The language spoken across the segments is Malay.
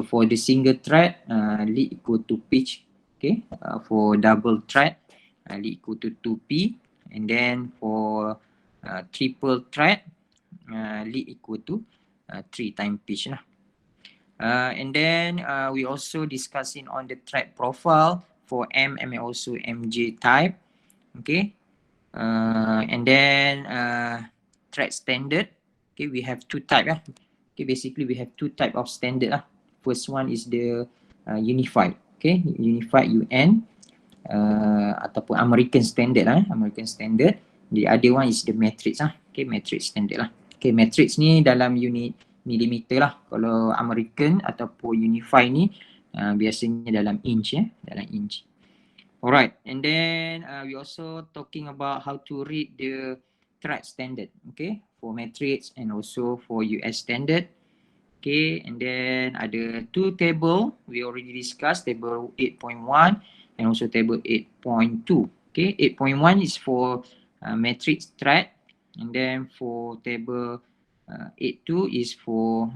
for the single thread, lead equal to pitch. Okay, for double thread, lead equal to 2p, and then for triple thread, lead equal to 3 times pitch lah. And then we also discussing on the thread profile for M and also MJ type. Okay, and then thread standard. Okay, we have 2 type lah. Okay, basically we have 2 type of standard lah. First one is the unified. Okay, unified UN ataupun American standard lah. American standard. The other one is the matrix lah. Okay, matrix standard lah. Okay, matrix ni dalam unit milimeter lah. Kalau American ataupun unified ni biasanya dalam inch ya, dalam inch. Alright, and then we also talking about how to read the thread standard, okay, for matrix and also for US standard. Okay, and then ada 2 table we already discussed, table 8.1 and also table 8.2. Okay, 8.1 is for matrix thread, and then for table 8.2 is for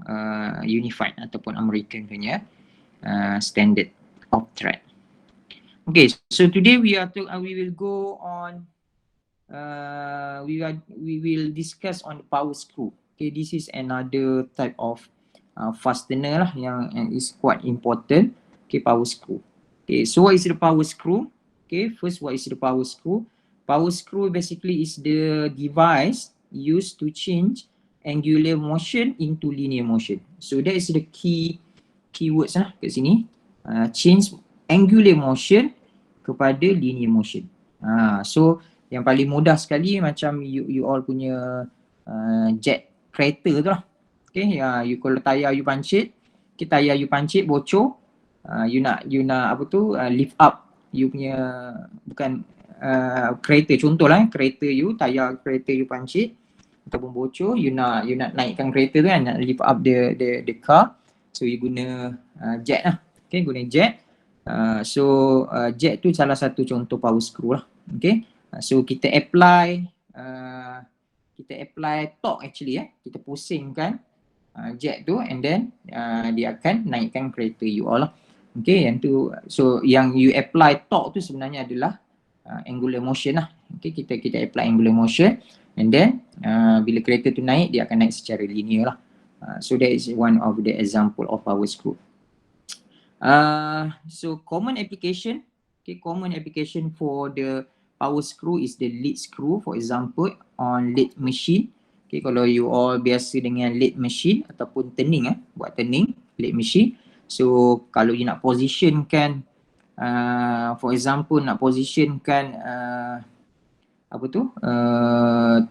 unified ataupun American punya standard of thread. Okay, so today we will go on. We will discuss on the power screw. Okay, this is another type of fastener lah yang is quite important. Okay, power screw. Okay, so what is the power screw? Okay, first, what is the power screw? Power screw basically is the device used to change angular motion into linear motion. So that is the keywords lah kat sini. Change angular motion kepada linear motion. So yang paling mudah sekali macam you all punya jet kereta tu lah. Okay, you kalau tayar you pancit, tayar you pancit bocor, you nak apa tu lift up you punya bukan kereta, contohlah kereta you, tayar kereta you pancit ataupun bocor, you nak naikkan kereta tu kan, nak lift up the car, so you guna jet lah. Okay, guna jet. So jet tu salah satu contoh power screw lah. Okay, so kita apply torque actually kita pusingkan jet tu, and then dia akan naikkan kereta you all lah. Okay, yang tu, so yang you apply torque tu sebenarnya adalah angular motion lah. Okay, kita apply angular motion, and then bila kereta tu naik, dia akan naik secara linear lah. So that is one of the example of power screw. So common application, okay, common application for the power screw is the lead screw, for example on lathe machine. Okay, kalau you all biasa dengan lathe machine ataupun turning buat turning lathe machine. So kalau you nak positionkan for example nak positionkan apa tu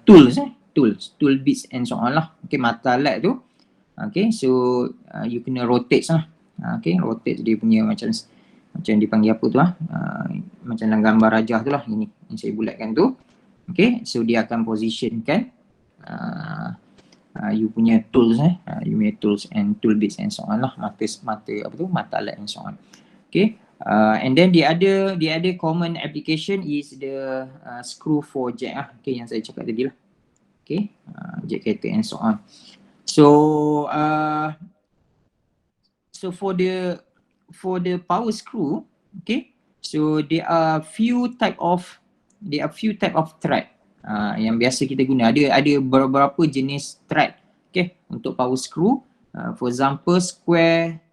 tool bits and so on lah. Okay, mata alat tu. Okay, so you kena rotate lah. Okay, rotate dia punya macam dipanggil apa tu macam dalam gambar rajah tu lah, ini yang saya bulatkan tu. Okay, so dia akan positionkan you punya tools you punya tools and tool bits and so on lah, mata alat and so on. Okay, and then the other common application is the screw for jet okay, yang saya cakap tadi lah. Okay, jet kereta and so on. So for the power screw, okay, so there are few type of thread yang biasa kita guna. Ada beberapa jenis thread, okay, untuk power screw. For example, square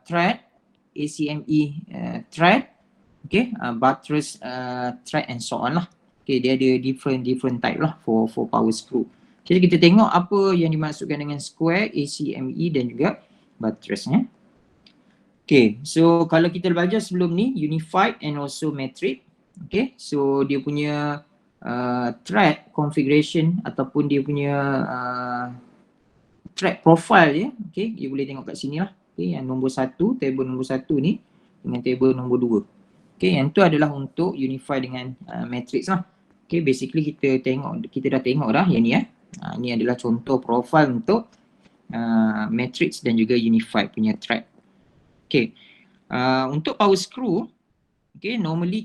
thread, ACME thread, okay, buttress thread and so on lah. Okay, dia ada different type lah for power screw. Okay, kita tengok apa yang dimaksudkan dengan square, ACME dan juga buttressnya. Okay, so kalau kita belajar sebelum ni unified and also matrix. Okay, so dia punya thread configuration ataupun dia punya thread profile dia, okay, you boleh tengok kat sini lah. Okay, yang nombor 1, table nombor 1 ni dengan table nombor 2. Okay, yang tu adalah untuk unify dengan matrix lah. Okay, basically kita dah tengok dah yang ni ni adalah contoh profile untuk matrix dan juga unified punya thread. Okay, untuk power screw, okay, normally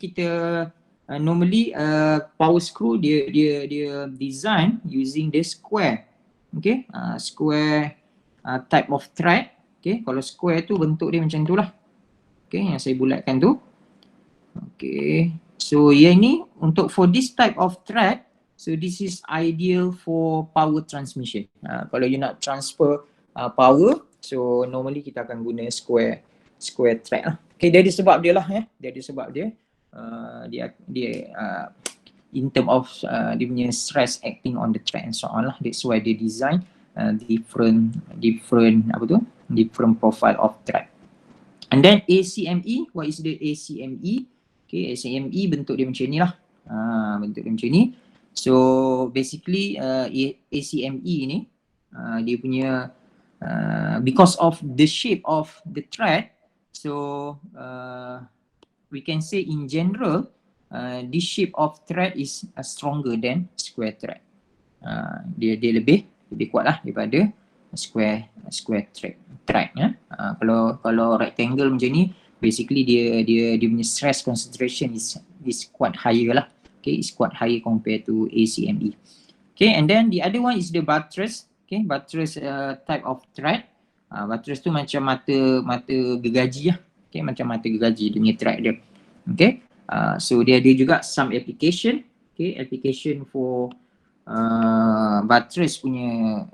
power screw dia design using the square, okay, square type of thread, Okay, kalau square tu bentuk dia macam tu lah. Okay, yang saya bulatkan tu. Okay, so yang ni untuk for this type of thread, so this is ideal for power transmission. Kalau you nak transfer power, so normally kita akan guna square thread lah. Okay, dia ada sebab dia lah ya. Dia ada sebab dia. Dia in term of dia punya stress acting on the thread and so on lah. That's why they design different apa tu? Different profile of thread. And then ACME, what is the ACME? Okay, ACME bentuk dia macam ni lah. Bentuk dia macam ni. So basically ACME ni dia punya because of the shape of the thread, so we can say in general this shape of thread is stronger than square thread. Dia lebih kuat lah daripada square thread ya. Kalau rectangle macam ni, basically dia punya stress concentration is quite higher lah. Okay, is quite higher compared to ACME. Okay, and then the other one is the buttress. Okay, buttress type of thread. Buttress tu macam mata gergaji lah. Okay, macam mata gergaji dia punya thread dia. Okay, so dia ada juga some application. Okay, application for buttress punya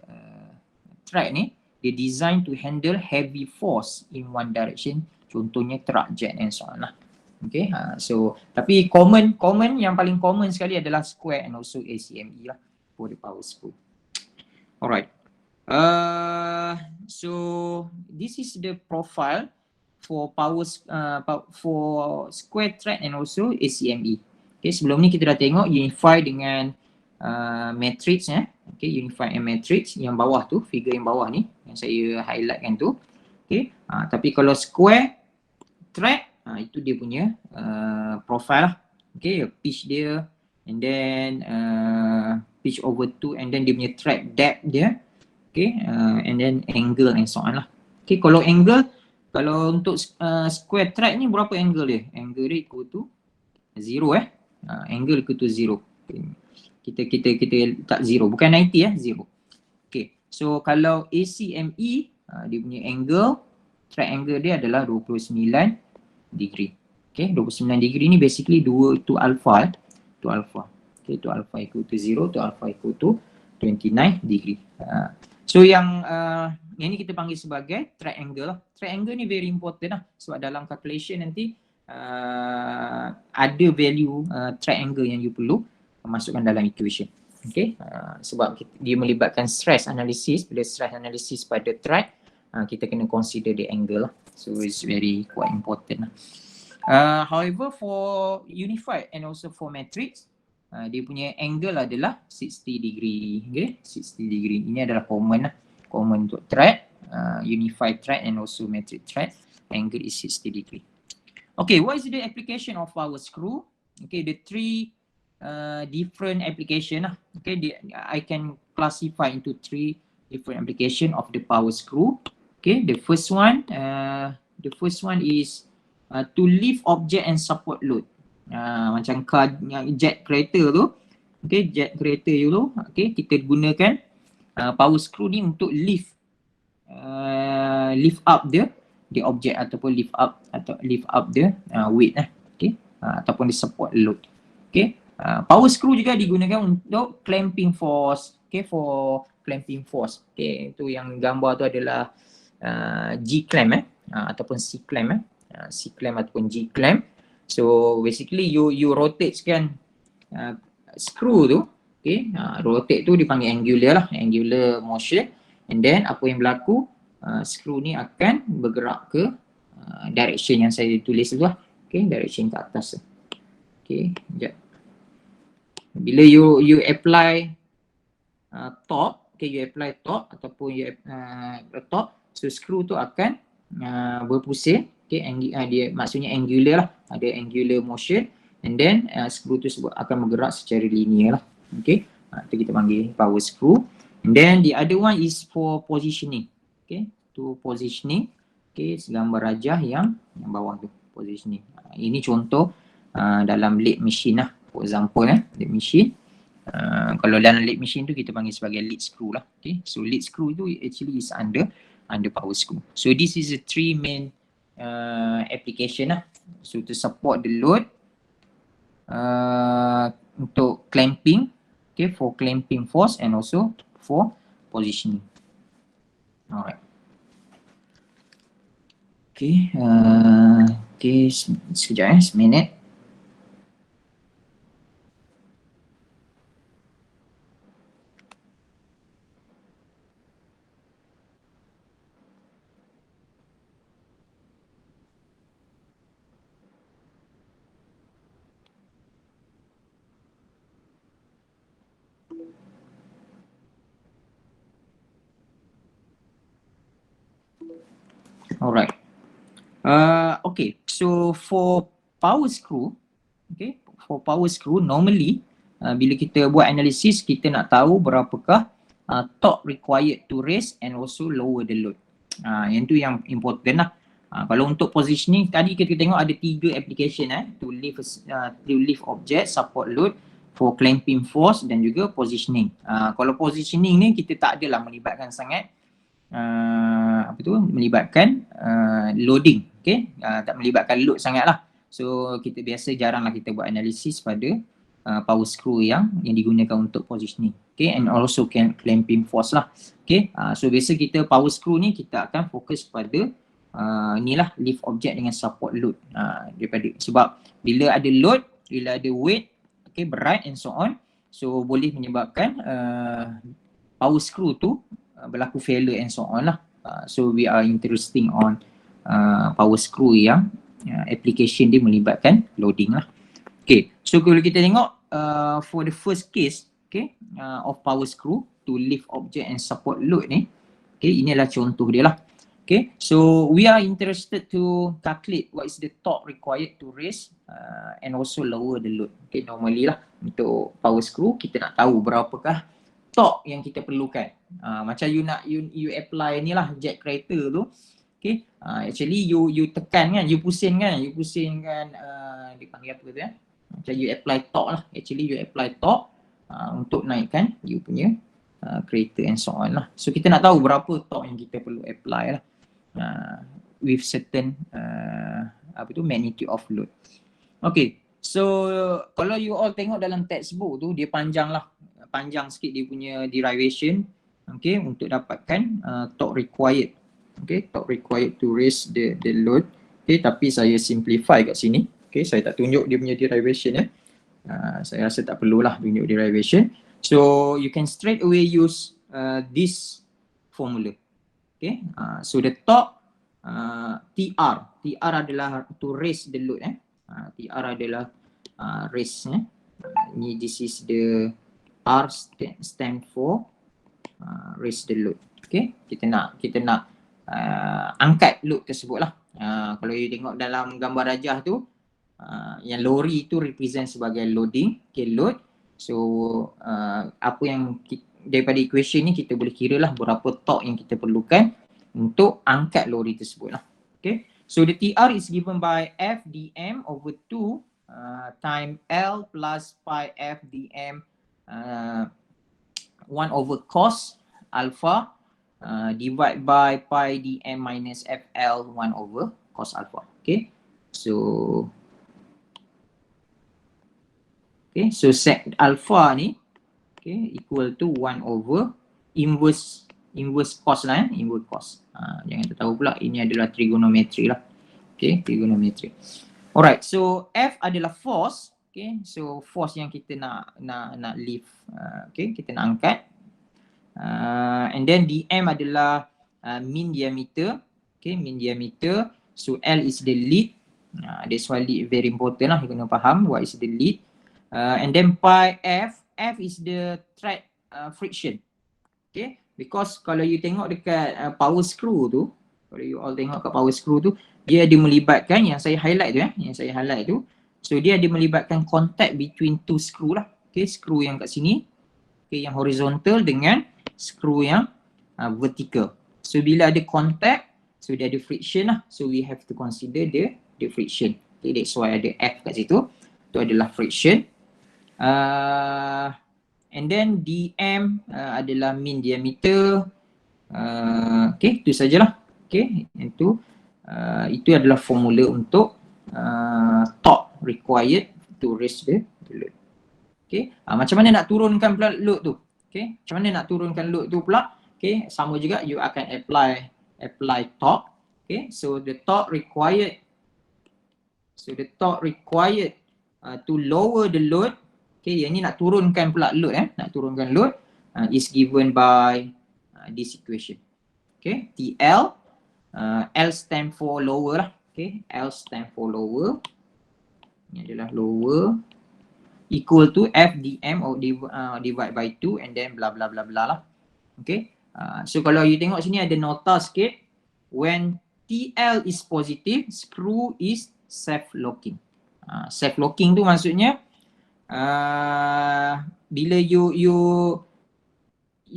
thread ni, dia design to handle heavy force in one direction. Contohnya truck, jet and so on lah. Okay, so tapi common yang paling common sekali adalah square and also ACME lah for the power screw. Alright. So this is the profile for for square thread and also ACME. Okay, sebelum ni kita dah tengok unify dengan matrix ya. Okay, unify and matrix yang bawah tu, figure yang bawah ni yang saya highlightkan tu. Okay, tapi kalau square thread, itu dia punya profile lah. Okay, pitch dia and then pitch over 2 and then dia punya thread depth dia. Okay, and then angle and so on lah. Okay, kalau angle, kalau untuk square thread ni berapa angle dia? Angle dia equal to 0 angle equal to 0. Okay. Kita tak 0, bukan 90 0. Okay, so kalau ACME, dia punya angle, thread angle dia adalah 29 degree. Okay, 29 degree ni basically 2 to alpha. Okay, to alpha equal to 0, to alpha equal to 29 degree. So yang ni kita panggil sebagai triangle lah. Triangle ni very important lah, sebab dalam calculation nanti ada value triangle yang you perlu masukkan dalam equation. Okay, sebab dia melibatkan stress analysis. Bila stress analysis pada thread, kita kena consider the angle lah. So it's very quite important lah. However for unified and also for matrix, dia punya angle adalah 60 degree. Okay, 60 degree. Ini adalah common lah. Common untuk thread, unified thread and also matrix thread. Angle is 60 degree. Okay, what is the application of power screw? Okay, the three different application lah. Okay, I can classify into 3 different application of the power screw. Okay, the first one is to lift object and support load. Macam car, jet kereta tu. Okay, jet kereta tu. Okay, kita gunakan power screw ni untuk lift up the object ataupun lift up the weight lah. Okay, ataupun di support load. Okay, power screw juga digunakan untuk clamping force. Okay, for clamping force. Okay, itu yang gambar tu adalah G clamp ataupun C clamp C clamp ataupun G clamp. So basically you rotate kan screw tu. Okay, rotate tu dipanggil angular motion, and then apa yang berlaku, screw ni akan bergerak ke direction yang saya tulis tu lah. Okay, direction ke atas. Okay, sekejap. Bila you apply torque, okay, you apply torque ataupun you torque, so screw tu akan berpusing. Okay, dia maksudnya angular lah, ada angular motion, and then screw tu akan bergerak secara linear lah. Okay, itu kita panggil power screw. And then the other one is for positioning. Okay, to positioning. Okay, gambar rajah yang bawah tu, positioning. Ini contoh dalam lathe machine lah. For example lathe machine. Kalau dalam lathe machine tu kita panggil sebagai lead screw lah. Okay, so lead screw tu actually is under under power screw. So this is the three main application lah. So to support the load, untuk clamping, okay, for clamping force and also for positioning. Alright. Okay, sekejap seminit. Alright. Okay, so for power screw, okay, for power screw normally bila kita buat analisis, kita nak tahu berapakah torque required to raise and also lower the load. Yang tu yang important lah. Kalau untuk positioning, tadi kita tengok ada 3 application to lift object, support load, for clamping force dan juga positioning. Kalau positioning ni kita tak adalah melibatkan sangat melibatkan loading, okay? Tak melibatkan load sangat lah. So kita biasa jaranglah kita buat analisis pada power screw yang digunakan untuk positioning, okay? And also clamping force lah, okay? So biasa kita power screw ni kita akan fokus pada inilah lift object dengan support load, sebab bila ada load, bila ada weight, okay, berat and so on, so boleh menyebabkan power screw tu berlaku failure and so on lah. So we are interesting on power screw yang application dia melibatkan loading lah. Okay, so kalau kita tengok for the first case, okay, of power screw to lift object and support load ni, okay, inilah contoh dia lah. Okay, so we are interested to calculate what is the torque required to raise and also lower the load. Okay, normally lah untuk power screw kita nak tahu berapakah torque yang kita perlukan. Macam you apply ni lah jet creator tu, okay, actually you tekan kan, you pusing kan, dipanggil apa tu macam you apply torque lah, actually you apply torque untuk naikkan you punya creator and so on lah. So kita nak tahu berapa torque yang kita perlu apply lah with certain magnitude of load. Okay, so kalau you all tengok dalam textbook tu dia panjang sikit dia punya derivation, okay, untuk dapatkan torque required, okay, torque required to raise the load, okay, tapi saya simplify kat sini, okay, saya tak tunjuk dia punya derivation saya rasa tak perlulah tunjuk derivation. So you can straight away use this formula, okay. So the torque TR adalah to raise the load, TR adalah raise, ni this is the R stand for raise the load, okay. Kita nak angkat load tersebut lah. Kalau you tengok dalam gambar rajah tu, yang lori tu represent sebagai loading, okay, load. So apa yang daripada equation ni kita boleh kira lah berapa torque yang kita perlukan untuk angkat lori tersebut lah, okay. So the TR is given by F dm over 2 time L plus pi F dm 1 over cos alpha divide by pi dm minus FL 1 over cos alpha, okay. So sec alpha ni, okay, equal to 1 over inverse cos lah, inverse cos. Jangan tertahu pula ini adalah trigonometry lah, okay, trigonometry. Alright, so F adalah force, okay, so force yang kita nak lift, okay, kita nak angkat, and then dm adalah mean diameter, okay, mean diameter. So L is the lead, that's why lead very important lah, you kena faham what is the lead, and then pi F is the thread friction, okay, because kalau you tengok dekat power screw tu, kalau you all tengok kat power screw tu, dia ada melibatkan yang saya highlight tu, so dia ada melibatkan contact between two screw lah, okay, screw yang kat sini, okay, yang horizontal dengan screw yang vertical. So bila ada contact, so dia ada friction lah, so we have to consider the friction, okay, that's why ada F kat situ, itu adalah friction. And then dm adalah mean diameter, Okay, itu sajalah. Okay, itu adalah formula untuk torque required to raise the load. Okay, macam mana nak turunkan pula load tu? Okay, macam mana nak turunkan load tu pula? Okay, sama juga you akan apply torque. Okay, so the torque required to lower the load. Okay, yang ni nak turunkan pula load, nak turunkan load is given by this equation. Okay, TL, L stand for lower lah. Okay, L stand for lower. Ini adalah lower, equal to FDM or divide by 2 and then bla bla bla bla lah. Okay, so kalau you tengok sini ada nota sikit. When TL is positive, screw is self-locking. Self-locking tu maksudnya bila you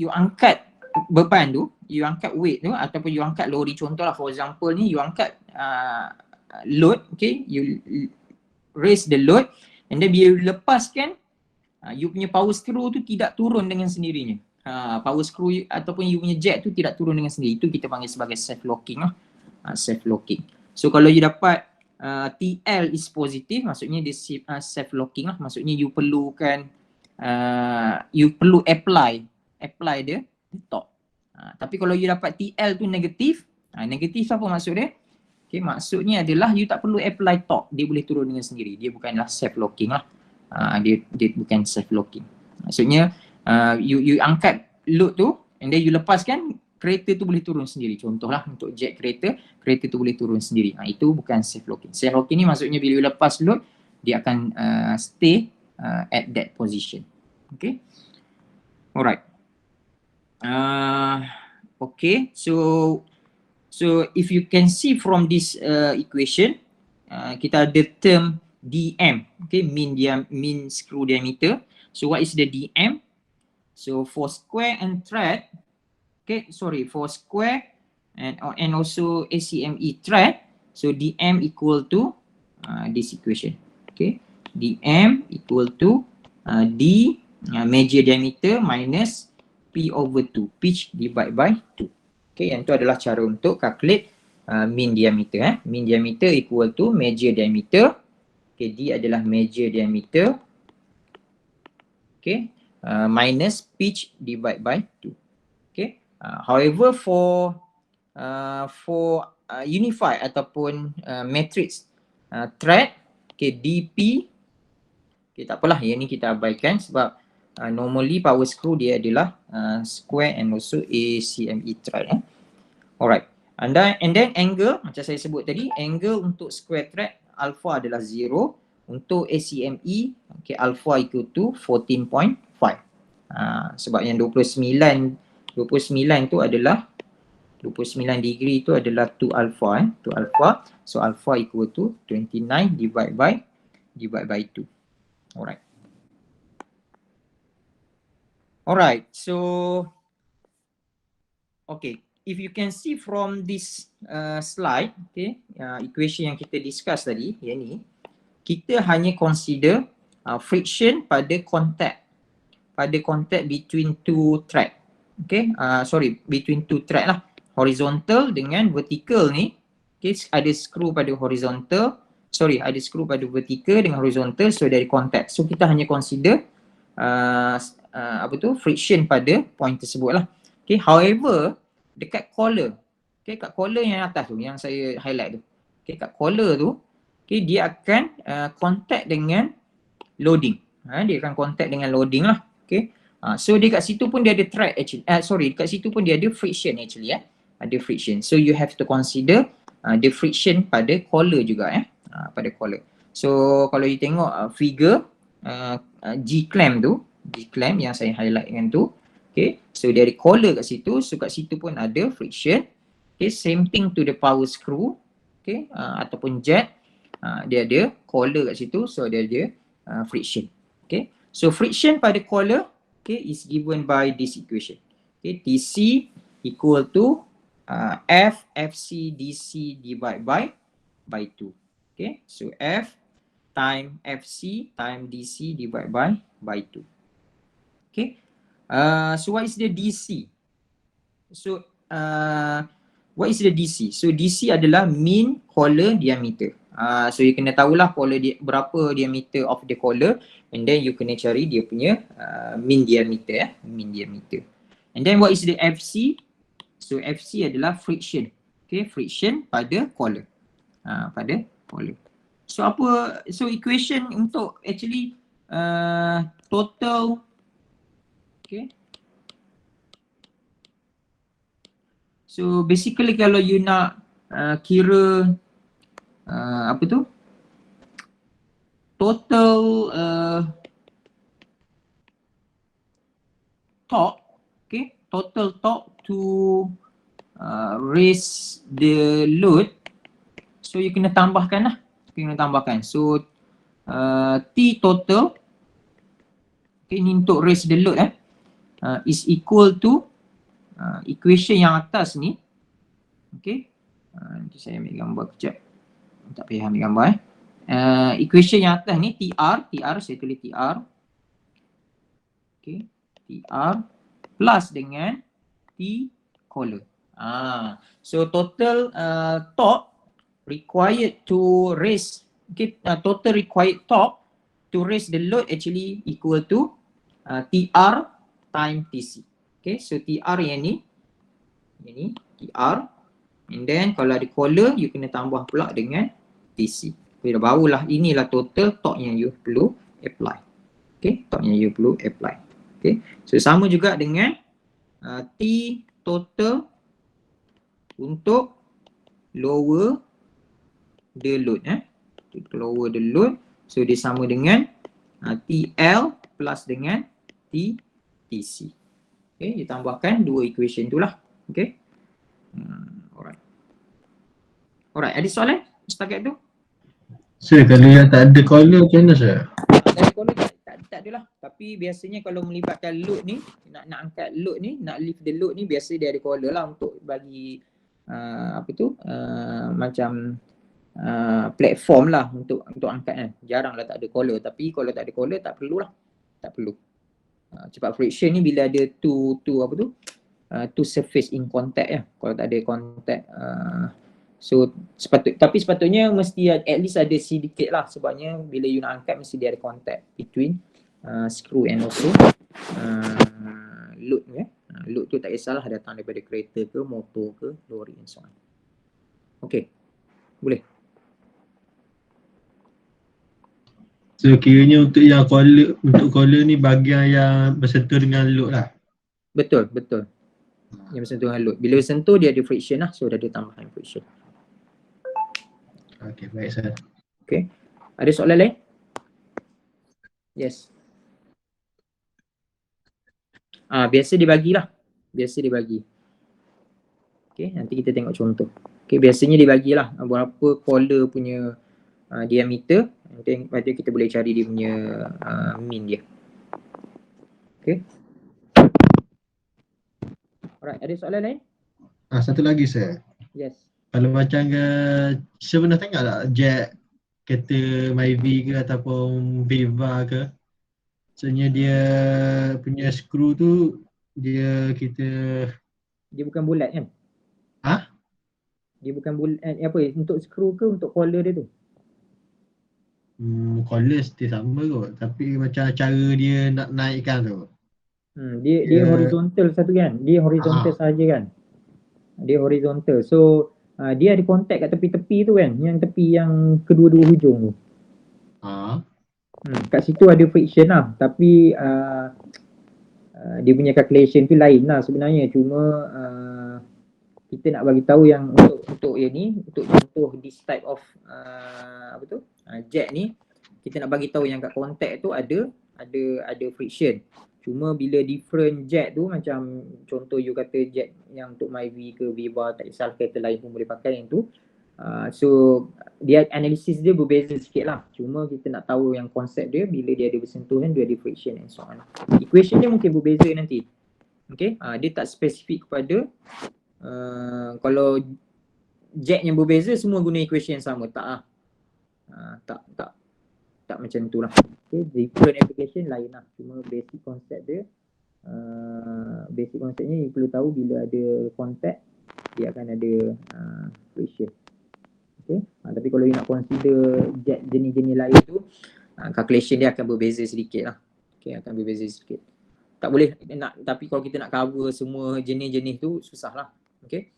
angkat beban tu, you angkat weight tu ataupun you angkat lori, contohlah for example ni you angkat load, okay, you raise the load and then bila you lepaskan, you punya power screw tu tidak turun dengan sendirinya. Power screw ataupun you punya jack tu tidak turun dengan sendiri. Itu kita panggil sebagai self-locking lah. Self-locking. So kalau you dapat TL is positive, maksudnya dia self-locking lah. Maksudnya you perlukan you perlu apply dia torque. Tapi kalau you dapat TL tu negatif, negatif apa maksud dia? Okay, maksudnya adalah you tak perlu apply torque, dia boleh turun dengan sendiri. Dia bukanlah self-locking lah. Dia bukan self-locking. Maksudnya you angkat load tu and then you lepaskan, kereta tu boleh turun sendiri. Contohlah untuk jet kereta tu boleh turun sendiri. Itu bukan self-locking. Self-locking ni maksudnya bila you lepas load, dia akan stay at that position. Okay. Alright. Okay. So if you can see from this equation, kita ada term DM, okay, mean screw diameter. So what is the DM? So for square and thread, okay, sorry, for square and also ACME thread, so DM equal to this equation, okay, DM equal to D major diameter minus P over 2, pitch divided by 2. Okay, yang tu adalah cara untuk calculate mean diameter. Mean diameter equal to major diameter. Okay, D adalah major diameter. Okay, minus pitch divided by 2. Okay, however for unified ataupun matrix thread, okay, DP, okay, tak apalah, yang ni kita abaikan sebab normally power screw dia adalah square and also ACME thread. Alright, and then angle, macam saya sebut tadi, angle untuk square thread alpha adalah 0. Untuk ACME, okay, alpha equal to 14.5. Sebab yang 29 tu adalah 29 degree tu adalah 2 alpha, 2 alpha. So alpha equal to 29 divided by 2. Alright. Alright, so okay, if you can see from this slide, okay, equation yang kita discuss tadi, yang ni, kita hanya consider friction pada contact between two thread. Okay, between two thread lah, horizontal dengan vertical ni. Okay, ada screw pada horizontal, ada screw pada vertical dengan horizontal, so dari contact. So kita hanya consider friction pada point tersebut lah. Okay, however dekat collar, okay, kat collar yang atas tu, yang saya highlight tu, okay, kat collar tu, okay, dia akan contact dengan loading. Dia akan contact dengan loading lah. Okay, so dia kat situ pun dia ada thread actually. Dekat situ pun dia ada friction actually. Ada friction. So you have to consider the friction pada collar juga, pada collar. So kalau you tengok figure G-clamp tu, G-clamp yang saya highlight dengan tu, okay, so dia ada collar kat situ, so kat situ pun ada friction. Okay, same thing to the power screw, okay, ataupun jet, dia ada collar kat situ, so dia ada friction. Okay, so friction pada collar, okay, is given by this equation. Okay, TC equal to F FC DC divided by 2. Okay, so F time FC time DC divided by 2. Okay, so what is the DC? So what is the DC? So DC adalah mean collar diameter. So you kena tahulah collar berapa diameter of the collar, and then you kena cari dia punya mean diameter, mean diameter. And then what is the FC? So FC adalah friction. Okay, friction pada collar. Pada collar. So so equation untuk actually total, okay. So basically kalau you nak kira apa tu? Total torque, okay? Total torque to raise the load. So you kena tambahkan lah. Kena tambahkan. So T total, okay, ni untuk raise the load is equal to equation yang atas ni. Okay. Nanti saya ambil gambar kejap. Tak payah ambil gambar equation yang atas ni TR saya tulis TR. Okay. TR plus dengan T collar. So total torque required to raise, okay, total required torque to raise the load actually equal to TR time TC. Okay, so TR yang ni TR, and then kalau ada collar you kena tambah pula dengan TC. Okay, barulah inilah total torque yang you perlu apply. Okay, torque yang you perlu apply. Okay, so sama juga dengan T total untuk lower the load, lower the load. So dia sama dengan TL plus dengan TC. Okay, dia tambahkan dua equation tu lah. Okay. Alright, ada soalan setakat tu? Sir, kalau yang tak ada collar macam mana sir? Tak ada collar tak adalah. Tapi biasanya kalau melibatkan load ni, nak angkat load ni, nak lift the load ni, biasa dia ada collar lah untuk bagi macam platform lah untuk angkat kan. Jarang lah tak ada collar. Tapi kalau tak ada collar tak perlulah. Tak perlu. Cepat friction ni bila ada two surface in contact ya. Kalau tak ada contact so sepatutnya mesti at least ada sedikit lah, sebabnya bila you nak angkat mesti dia ada contact between screw and also load ya. Load tu tak kisahlah datang daripada kereta ke, motor ke, lori and so on. Okay, boleh. So kiranya untuk yang collar ni bahagian yang bersentuh dengan load lah. Betul. Yang bersentuh dengan load. Bila bersentuh dia ada friction lah, so dah ada tambahan friction. Okay, baik sir. Okay. Ada soalan lain? Yes. Biasa dibagilah. Okay, nanti kita tengok contoh. Okay, biasanya dibagilah berapa collar punya diameter. Nanti kita boleh cari dia punya mean dia. Okay. Alright, ada soalan lain? Satu lagi sir. Yes. Kalau macam saya pernah tengok tak jet kereta Myvi ke ataupun Viva ke, sebenarnya dia punya skru tu dia bukan bulat kan? Dia bukan bulat untuk skru ke untuk collar dia tu? Collar still sama kot, tapi macam cara dia nak naikkan tu. Dia horizontal satu kan? Dia horizontal saja kan? Dia horizontal. So dia ada contact kat tepi-tepi tu kan? Yang tepi yang kedua-dua hujung tu. Kat situ ada friction lah. Tapi dia punya calculation tu lain lah sebenarnya. Cuma kita nak bagi tahu yang untuk yang ni, untuk contoh this type of jet ni, kita nak bagi tahu yang kat contact tu ada friction. Cuma bila different jet tu, macam contoh you kata jet yang untuk Myvi ke Viva, tak kisah kereta lain pun boleh pakai yang tu. So dia analisis dia berbeza sikit lah. Cuma kita nak tahu yang konsep dia, bila dia ada bersentuhan dia ada friction and so on. Equation dia mungkin berbeza nanti. Okay, dia tak spesifik kepada kalau jet yang berbeza semua guna equation yang sama. Tak tak macam tu lah. Okay, different application lain lah. Cuma basic konsep dia basic konsepnya you perlu tahu bila ada contact dia akan ada friction. Okay. Tapi kalau you nak consider jet jenis-jenis lain tu, calculation dia akan berbeza sedikit lah. Okay, akan berbeza sedikit. Tak boleh nak, tapi kalau kita nak cover semua jenis-jenis tu susah lah. Okay.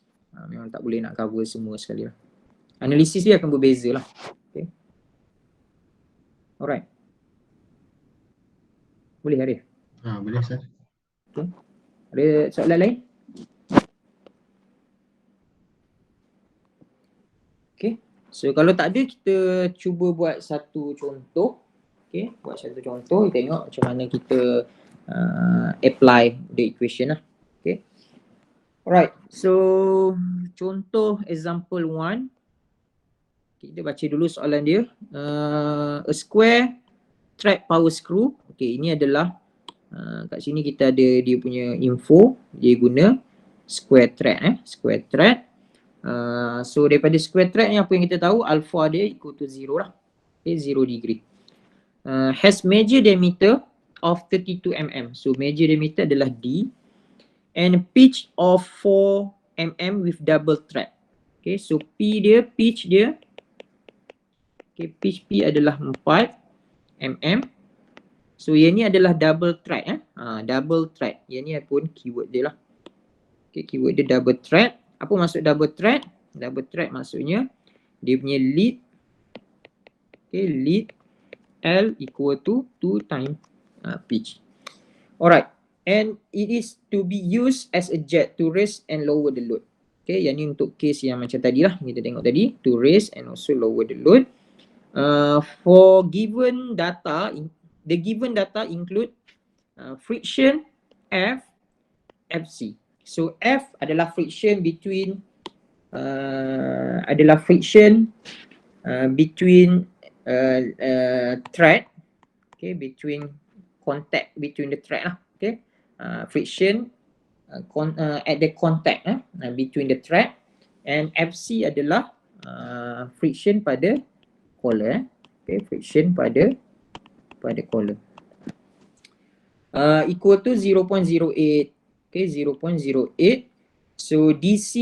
Memang tak boleh nak cover semua sekali lah. Analisis dia akan berbeza lah. Okay. Alright. Boleh Arif? Boleh Ustaz. Okay. Ada soalan lain? Okay. So kalau tak ada, kita cuba buat satu contoh. Okay. Buat satu contoh, tengok macam mana kita apply the equation lah. Okay. Alright. So contoh example 1. Kita baca dulu soalan dia. A square thread power screw. Okay, ini adalah kat sini kita ada dia punya info. Dia guna square thread. Square thread. So daripada square thread ni apa yang kita tahu, alpha dia equal to 0 lah. Okay, 0 degree. Has major diameter of 32 mm. So major diameter adalah D. And pitch of 4 mm with double thread. Okay, so pitch dia. Okay, pitch P adalah 4 mm. So yang ni adalah double thread. Double thread. Yang ni pun keyword dia lah. Okay, keyword dia double thread. Apa maksud double thread? Double thread maksudnya dia punya lead. Okay, lead L equal to 2 times pitch. Alright. And it is to be used as a jet to raise and lower the load. Okay, yang ni untuk case yang macam tadi lah. Kita tengok tadi. To raise and also lower the load. For given data, the given data include friction F, Fc. So F adalah friction between thread, okay, between contact between the thread lah, okay, friction at the contact between the thread, and Fc adalah friction pada collar, okay, friction pada collar. Equal to 0.08, okay, 0.08. So DC,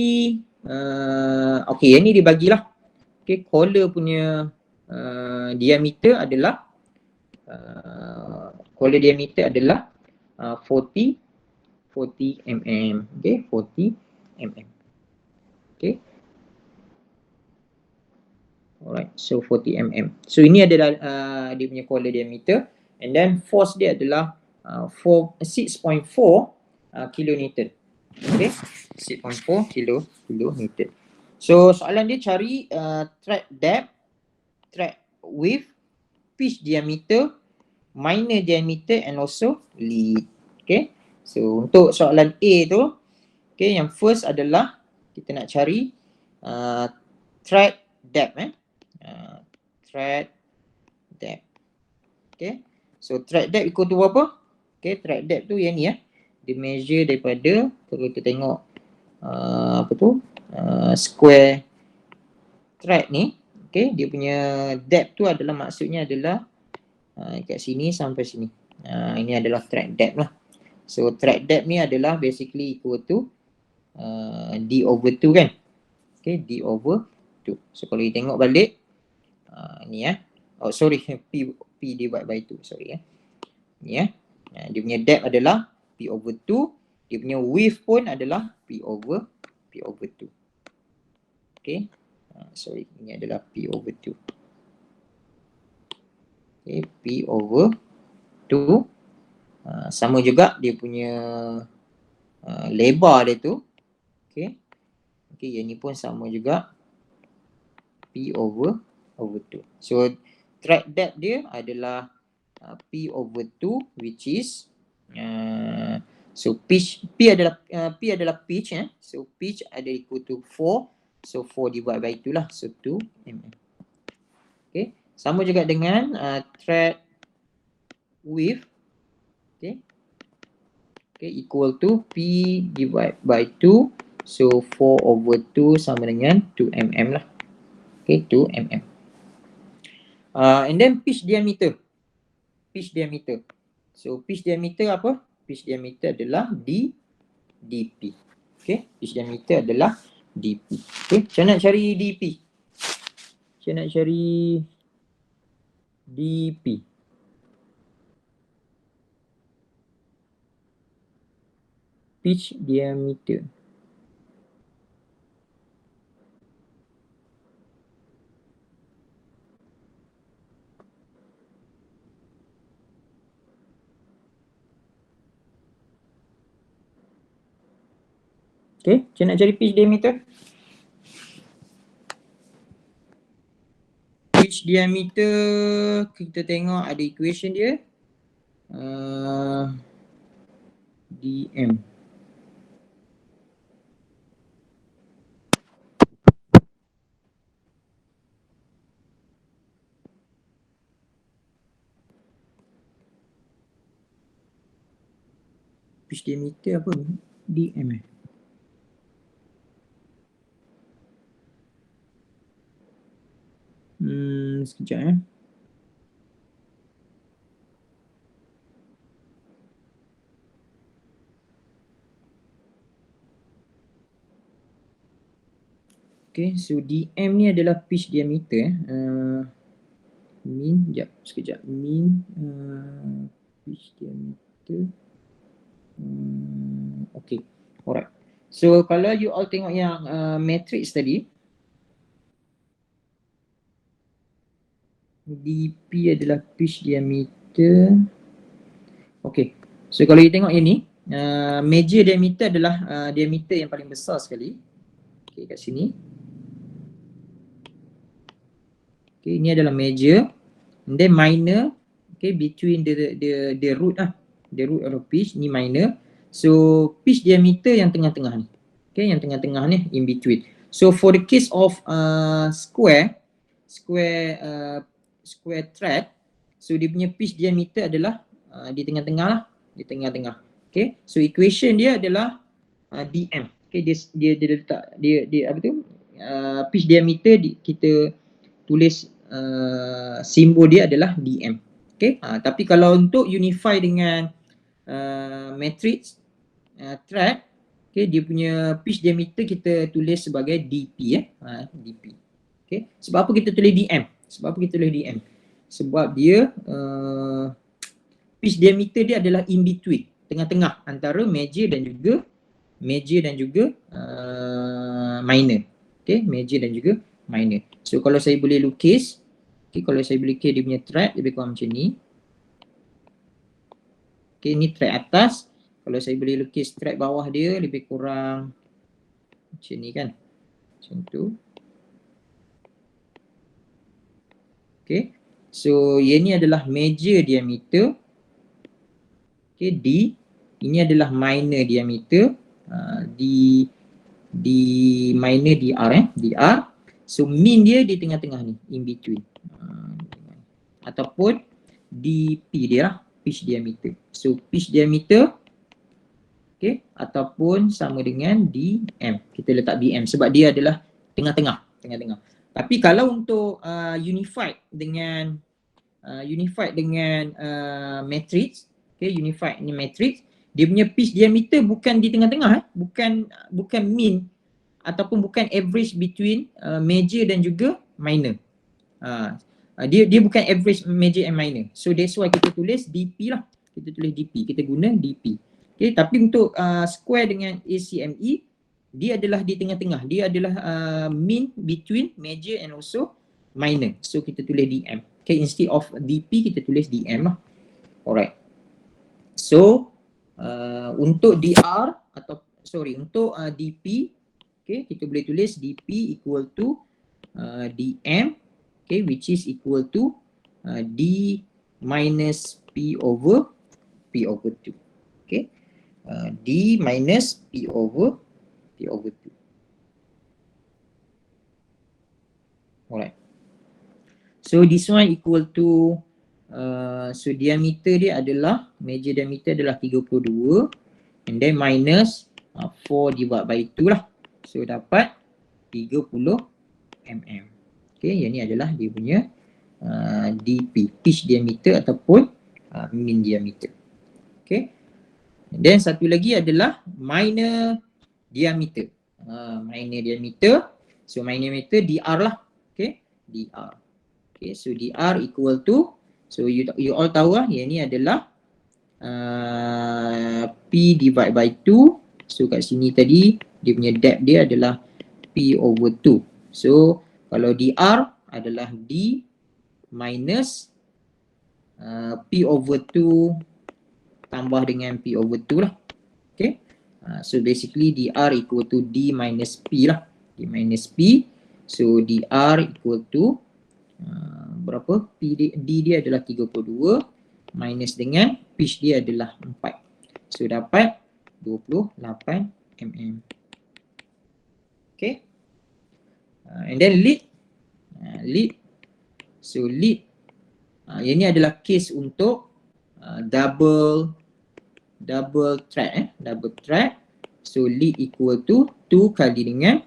okay, yang ni dibagilah. Okay, collar punya diameter adalah 40 mm, okay, 40 mm. Okay. Alright, so 40 mm. So ini adalah dia punya collar diameter, and then force dia adalah 6.4 kilonewton. Okay, 6.4 kilonewton. So soalan dia cari thread depth, thread width, pitch diameter, minor diameter, and also lead. Okay, so untuk soalan A tu, okay, yang first adalah kita nak cari thread depth. Thread depth. Okay, so thread depth equal to berapa? Okay, thread depth tu yang ni dia measure daripada, kalau kita tengok square thread ni, okay, dia punya depth tu adalah, maksudnya adalah kat sini sampai sini. Ini adalah thread depth lah. So thread depth ni adalah basically equal to D over 2 kan. Okay, D over 2. So kalau kita tengok balik ni oh sorry, P divided by 2, sorry ni dia punya depth adalah P over 2, dia punya width pun adalah P over 2. Okay, sorry, ini adalah P over 2. Okay, P over 2 sama juga dia punya lebar dia tu. Okay, okay, yang ni pun sama juga P over 2. So thread depth dia adalah P over 2, which is so pitch, P adalah pitch so pitch ada equal to 4, so 4 divided by 2 lah, so 2 mm. Okay, sama juga dengan thread width, okay, equal to P divided by 2, so 4 over 2 sama dengan 2 mm lah. Okay, 2 mm. And then pitch diameter. So pitch diameter apa? pitch diameter adalah DP. Okay, pitch diameter adalah DP. Okay, saya nak cari DP. Saya nak cari DP. Pitch diameter. Okay, saya nak cari pitch diameter. Pitch diameter, kita tengok ada equation dia. DM. Pitch diameter apa? DM sekejap . Okay, so DM ni adalah pitch diameter. Min, sekejap. Min pitch diameter. Okay, alright. So kalau you all tengok yang matrix tadi, DP adalah pitch diameter. Okay, so kalau you tengok ini, major diameter adalah diameter yang paling besar sekali. Okay, kat sini. Okay, ini adalah major, and then minor. Okay, between the root the root of the pitch ni minor. So pitch diameter yang tengah-tengah ni. Okay, yang tengah-tengah ni in between. So for the case of square thread, so dia punya pitch diameter adalah di tengah-tengah lah, di tengah-tengah. Okay, so equation dia adalah dm. Okay, dia letak dia apa tu, pitch diameter kita tulis simbol dia adalah dm. Okay, tapi kalau untuk unify dengan matrix thread, okay, dia punya pitch diameter kita tulis sebagai dp dp. Okay, sebab apa kita tulis dm? Sebab apa kita tulis dm? Sebab dia pitch diameter dia adalah in between, tengah-tengah antara major dan juga minor. Okay, major dan juga minor. So kalau saya boleh lukis, okay, kalau saya boleh lukis dia punya thread lebih kurang macam ni. Okay, ni thread atas. Kalau saya boleh lukis thread bawah dia lebih kurang macam ni kan. Macam tu. Okay, so yang ni adalah major diameter. Okay, D. Ini adalah minor diameter. D minor DR DR. So mean dia di tengah-tengah ni, in between. Ataupun DP dia lah, pitch diameter. So pitch diameter, okay, ataupun sama dengan DM. Kita letak DM sebab dia adalah tengah-tengah. Tapi kalau untuk unified dengan matrix, okay, unified ni matrix, dia punya pitch diameter bukan di tengah-tengah, bukan mean ataupun bukan average between major dan juga minor. Dia bukan average major and minor. So that's why kita tulis DP lah. Kita tulis DP, kita guna DP. Okay, tapi untuk square dengan ACME, dia adalah di tengah-tengah. Dia adalah mean between major and also minor. So kita tulis DM. Okay, instead of DP kita tulis DM lah. Alright. So untuk DR untuk DP, okay, kita boleh tulis DP equal to DM, okay, which is equal to D minus P over 2. Okay, D minus P over 2. Alright. So this one equal to so diameter dia adalah, major diameter adalah 32 and then minus 4 divided by 2 lah. So dapat 30 mm. Okay, yang ni adalah dia punya DP, pitch diameter ataupun mean diameter. Okay. then satu lagi adalah minor diameter. Minor diameter. So minor diameter dr lah. Okay, dr. Okay, so dr equal to, so you all tahu lah, yang ni adalah P divide by 2. So kat sini tadi dia punya depth dia adalah P over 2. So kalau dr adalah D minus P over 2 tambah dengan P over 2 lah. Okay. So basically dr equal to D minus P lah. D minus P. So dr equal to berapa? D dia adalah 32 minus dengan pitch dia adalah 4. So dapat 28 mm. Okay. And then lead. Lead. So lead. Yang ni adalah case untuk double thread. Double thread. So lead equal to 2 kali dengan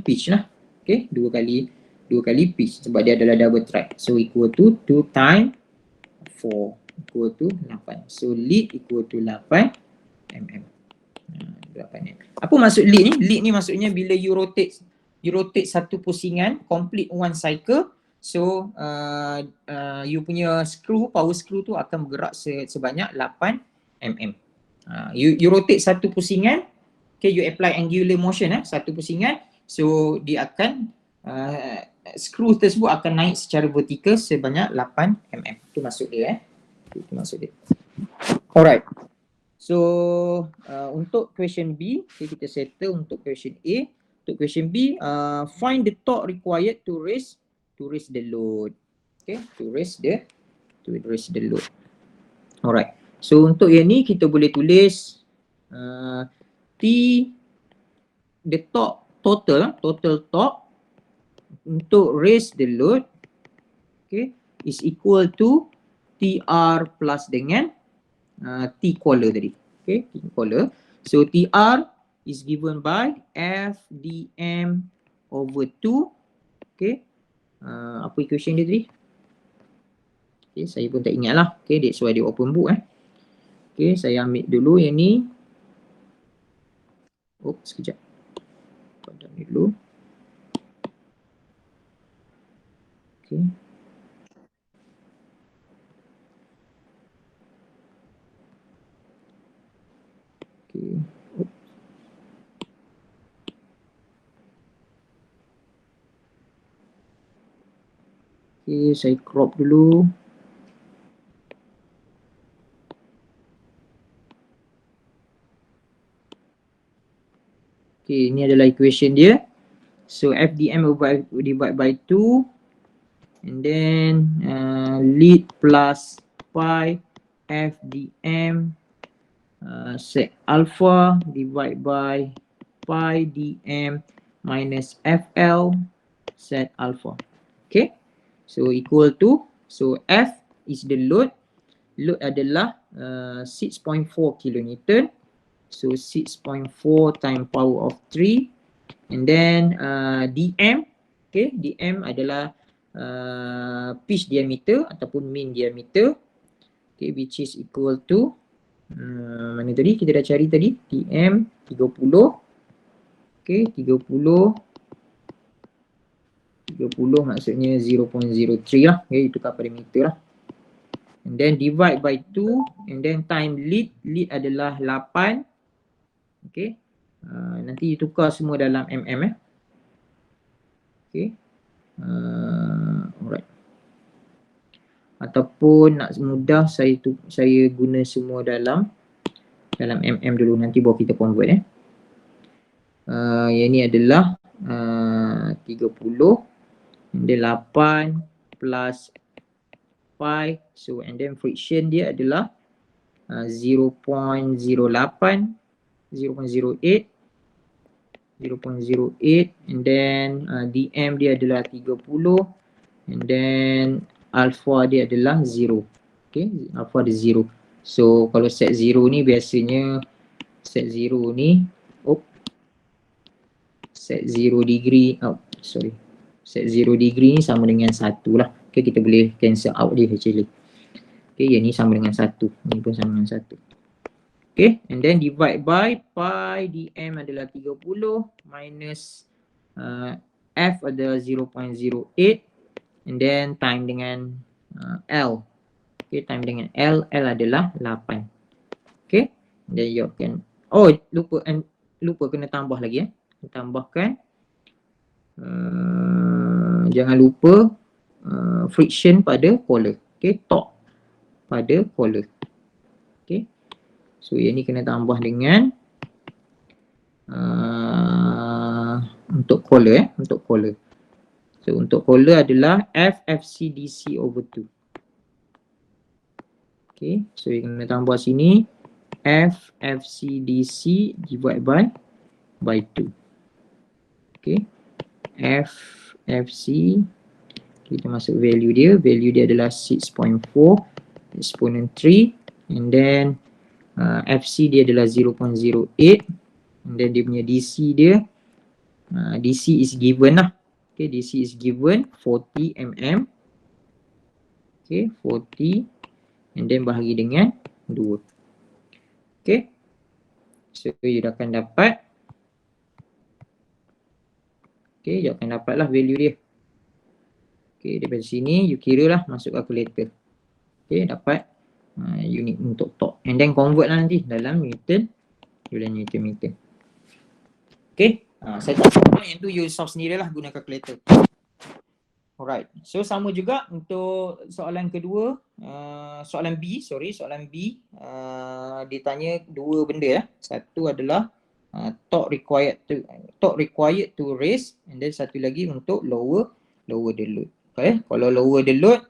pitch lah. Okay. 2 kali pitch sebab dia adalah double thread. So equal to 2 times 4 equal to 8. So lead equal to 8 mm. 8 mm. Apa maksud lead ni? Lead ni maksudnya bila you rotate satu pusingan, complete one cycle. So you punya power screw tu akan bergerak sebanyak 8 mm. You rotate satu pusingan, okay, you apply angular motion satu pusingan. So dia akan skru tersebut akan naik secara vertikal sebanyak 8 mm. Itu maksud dia Itu maksud dia. Alright. So untuk question B, okay, kita settle untuk question A. Untuk question B, find the torque required to raise the load. Okay, to raise the load. Alright. So untuk yang ni kita boleh tulis the torque total torque untuk raise the load, okay, is equal to TR plus dengan T collar tadi. Okay, T collar. So TR is given by FDM over 2. Okay. Apa equation dia tadi? Okay, saya pun tak ingat lah. Okay, that's why dia open book Okay, saya ambil dulu yang ni. Sekejap. Padam dulu. Okay. Okay. Okay, saya crop dulu. Okay, ini adalah equation dia. So FDM divide by 2. And then lead plus pi FDM sec alpha divide by pi DM minus FL sec alpha. Okay. So equal to, so F is the load. Load adalah 6.4 kilonewton. So 6.4 times power of 3. And then DM, okay, DM adalah pitch diameter ataupun mean diameter, okay, which is equal to mana tadi kita dah cari tadi, DM 30, okay, 30 maksudnya 0.03 lah, okay, itu parameter lah. And then divide by 2 and then time lead adalah 8, okay, nanti ditukar semua dalam mm okay. Alright. Ataupun nak mudah saya guna semua dalam mm dulu, nanti baru kita convert yang ni adalah 30 and then 8 plus pi, so and then friction dia adalah 0.08 and then DM dia adalah 30 and then alpha dia adalah 0. Okay, alpha dia 0. So kalau set 0 ni biasanya set 0 ni set 0 degree set 0 degree ni sama dengan 1 lah. Okay, kita boleh cancel out dia actually. Okay, yang ni sama dengan 1. Ni pun sama dengan 1. Okay, and then divide by pi dm adalah 30 minus f adalah 0.08 and then time dengan L. Okay, time dengan L adalah 8. Okay, and then you can, oh lupa kena tambah lagi tambahkan jangan lupa friction pada collar. Okay, torque pada collar. Okay, so yang ni kena tambah dengan untuk collar untuk collar. So untuk collar adalah FFC DC over 2. Okay, so yang kena tambah sini FFC DC divide by 2. Okay, FFC, kita masuk value dia adalah 6.4 exponent 3 and then FC dia adalah 0.08 and then dia punya DC dia DC is given lah. Okay, DC is given 40 mm. Okay, 40 and then bahagi dengan 2. Okay, so you dah akan dapat, okay, you akan dapat lah value dia. Okay, daripada sini you kira lah, masuk kalkulator. Okay, dapat unit untuk torque and then convert lah nanti dalam Newton meter. Okay, saya tak tahu yang tu you solve sendirilah guna kalkulator. Alright, so sama juga untuk soalan kedua, soalan B, dia tanya dua benda Satu adalah torque required to raise and then satu lagi untuk lower the load. Okay, kalau lower the load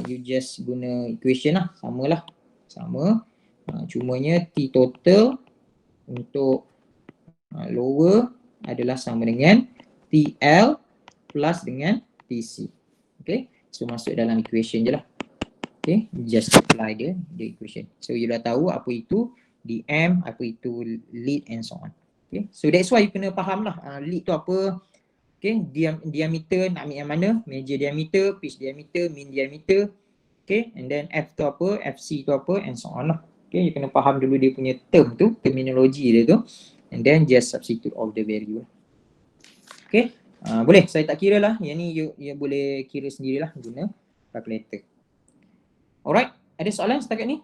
you just guna equation lah, sama. Cumanya T total untuk lower adalah sama dengan TL plus dengan TC. Okay, so masuk dalam equation je lah. Okay, just apply the equation. So you dah tahu apa itu DM, apa itu lead and so on. Okay, so that's why you kena faham lah lead tu apa. Okay, diameter nak ambil yang mana, major diameter, pitch diameter, mean diameter. Okay, and then F tu apa, FC tu apa and so on lah. Okay, you kena faham dulu dia punya term tu, terminologi dia tu, and then just substitute all the value. Okay, boleh, saya tak kira lah. Yang ni you boleh kira sendirilah guna calculator. Alright, ada soalan setakat ni?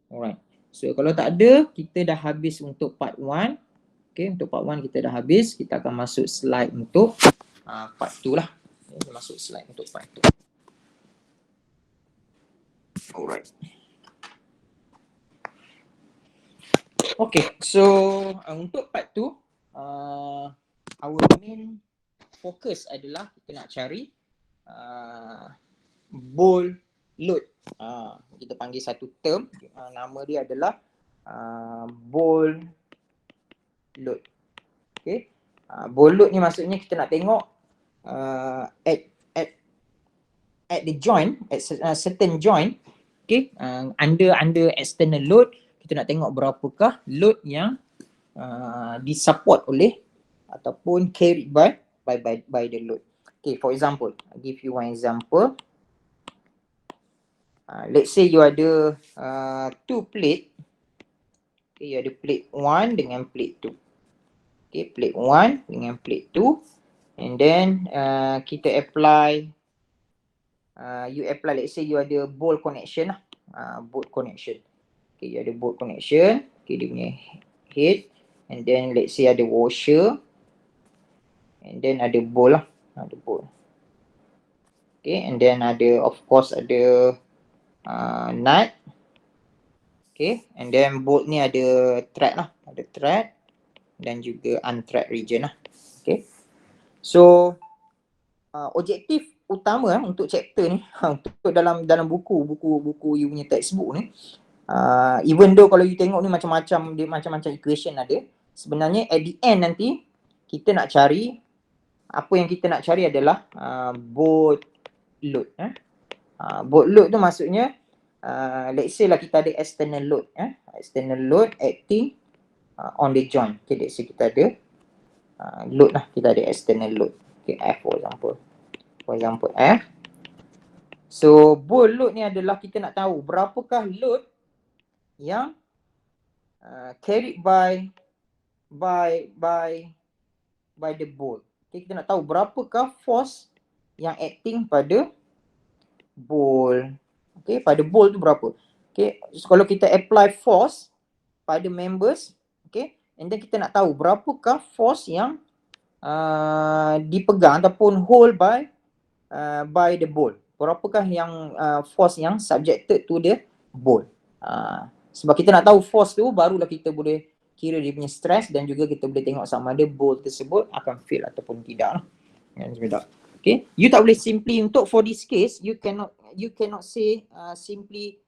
Alright, so kalau tak ada, kita dah habis untuk part 1. Okay, untuk part 1 kita dah habis. Kita akan masuk slide untuk part 2 lah. Okay, masuk slide untuk part 2. Alright. Okay, so untuk part 2, our main focus adalah kita nak cari ball load. Kita panggil satu term, nama dia adalah ball load. Okay, ball load ni maksudnya kita nak tengok at the joint, at certain joint. Okay, under external load, kita nak tengok berapakah load yang disupport oleh ataupun carried by the load. Okay, for example, I'll give you one example. Let's say you ada 2 plate. Okay, you ada plate 1 dengan plate 2. Okay, plate 1 dengan plate 2. And then kita apply, let's say you ada bolt connection lah. Bolt connection. Okay, you ada bolt connection. Okay, dia punya head. And then let's say ada washer. And then ada bolt lah. Ada bolt. Okay, and then ada, of course, ada nut. Okay, and then bolt ni ada thread lah. Ada thread dan juga unthread region lah. Okay, so objektif utama untuk chapter ni, untuk dalam buku you punya textbook ni, even though kalau you tengok ni macam-macam equation ada, sebenarnya at the end nanti kita nak cari, apa yang kita nak cari adalah bolt load. Bolt load tu maksudnya let's say lah kita ada external load, external load acting on the joint. Okay, let's say kita ada load lah, kita ada external load. Okay, F for example. For example, F. So, bool load ni adalah kita nak tahu berapakah load yang carried by the bool. Okay, kita nak tahu berapakah force yang acting pada bool. Okay, pada bool tu berapa. Okay, so kalau kita apply force pada members, okay, and then kita nak tahu berapakah force yang dipegang ataupun hold by the bool. Berapakah yang force yang subjected to the bool. Sebab kita nak tahu force tu, barulah kita boleh kira dia punya stress dan juga kita boleh tengok sama ada bool tersebut akan fail ataupun tidak lah. Okay, you tak boleh simply untuk for this case, you cannot say simply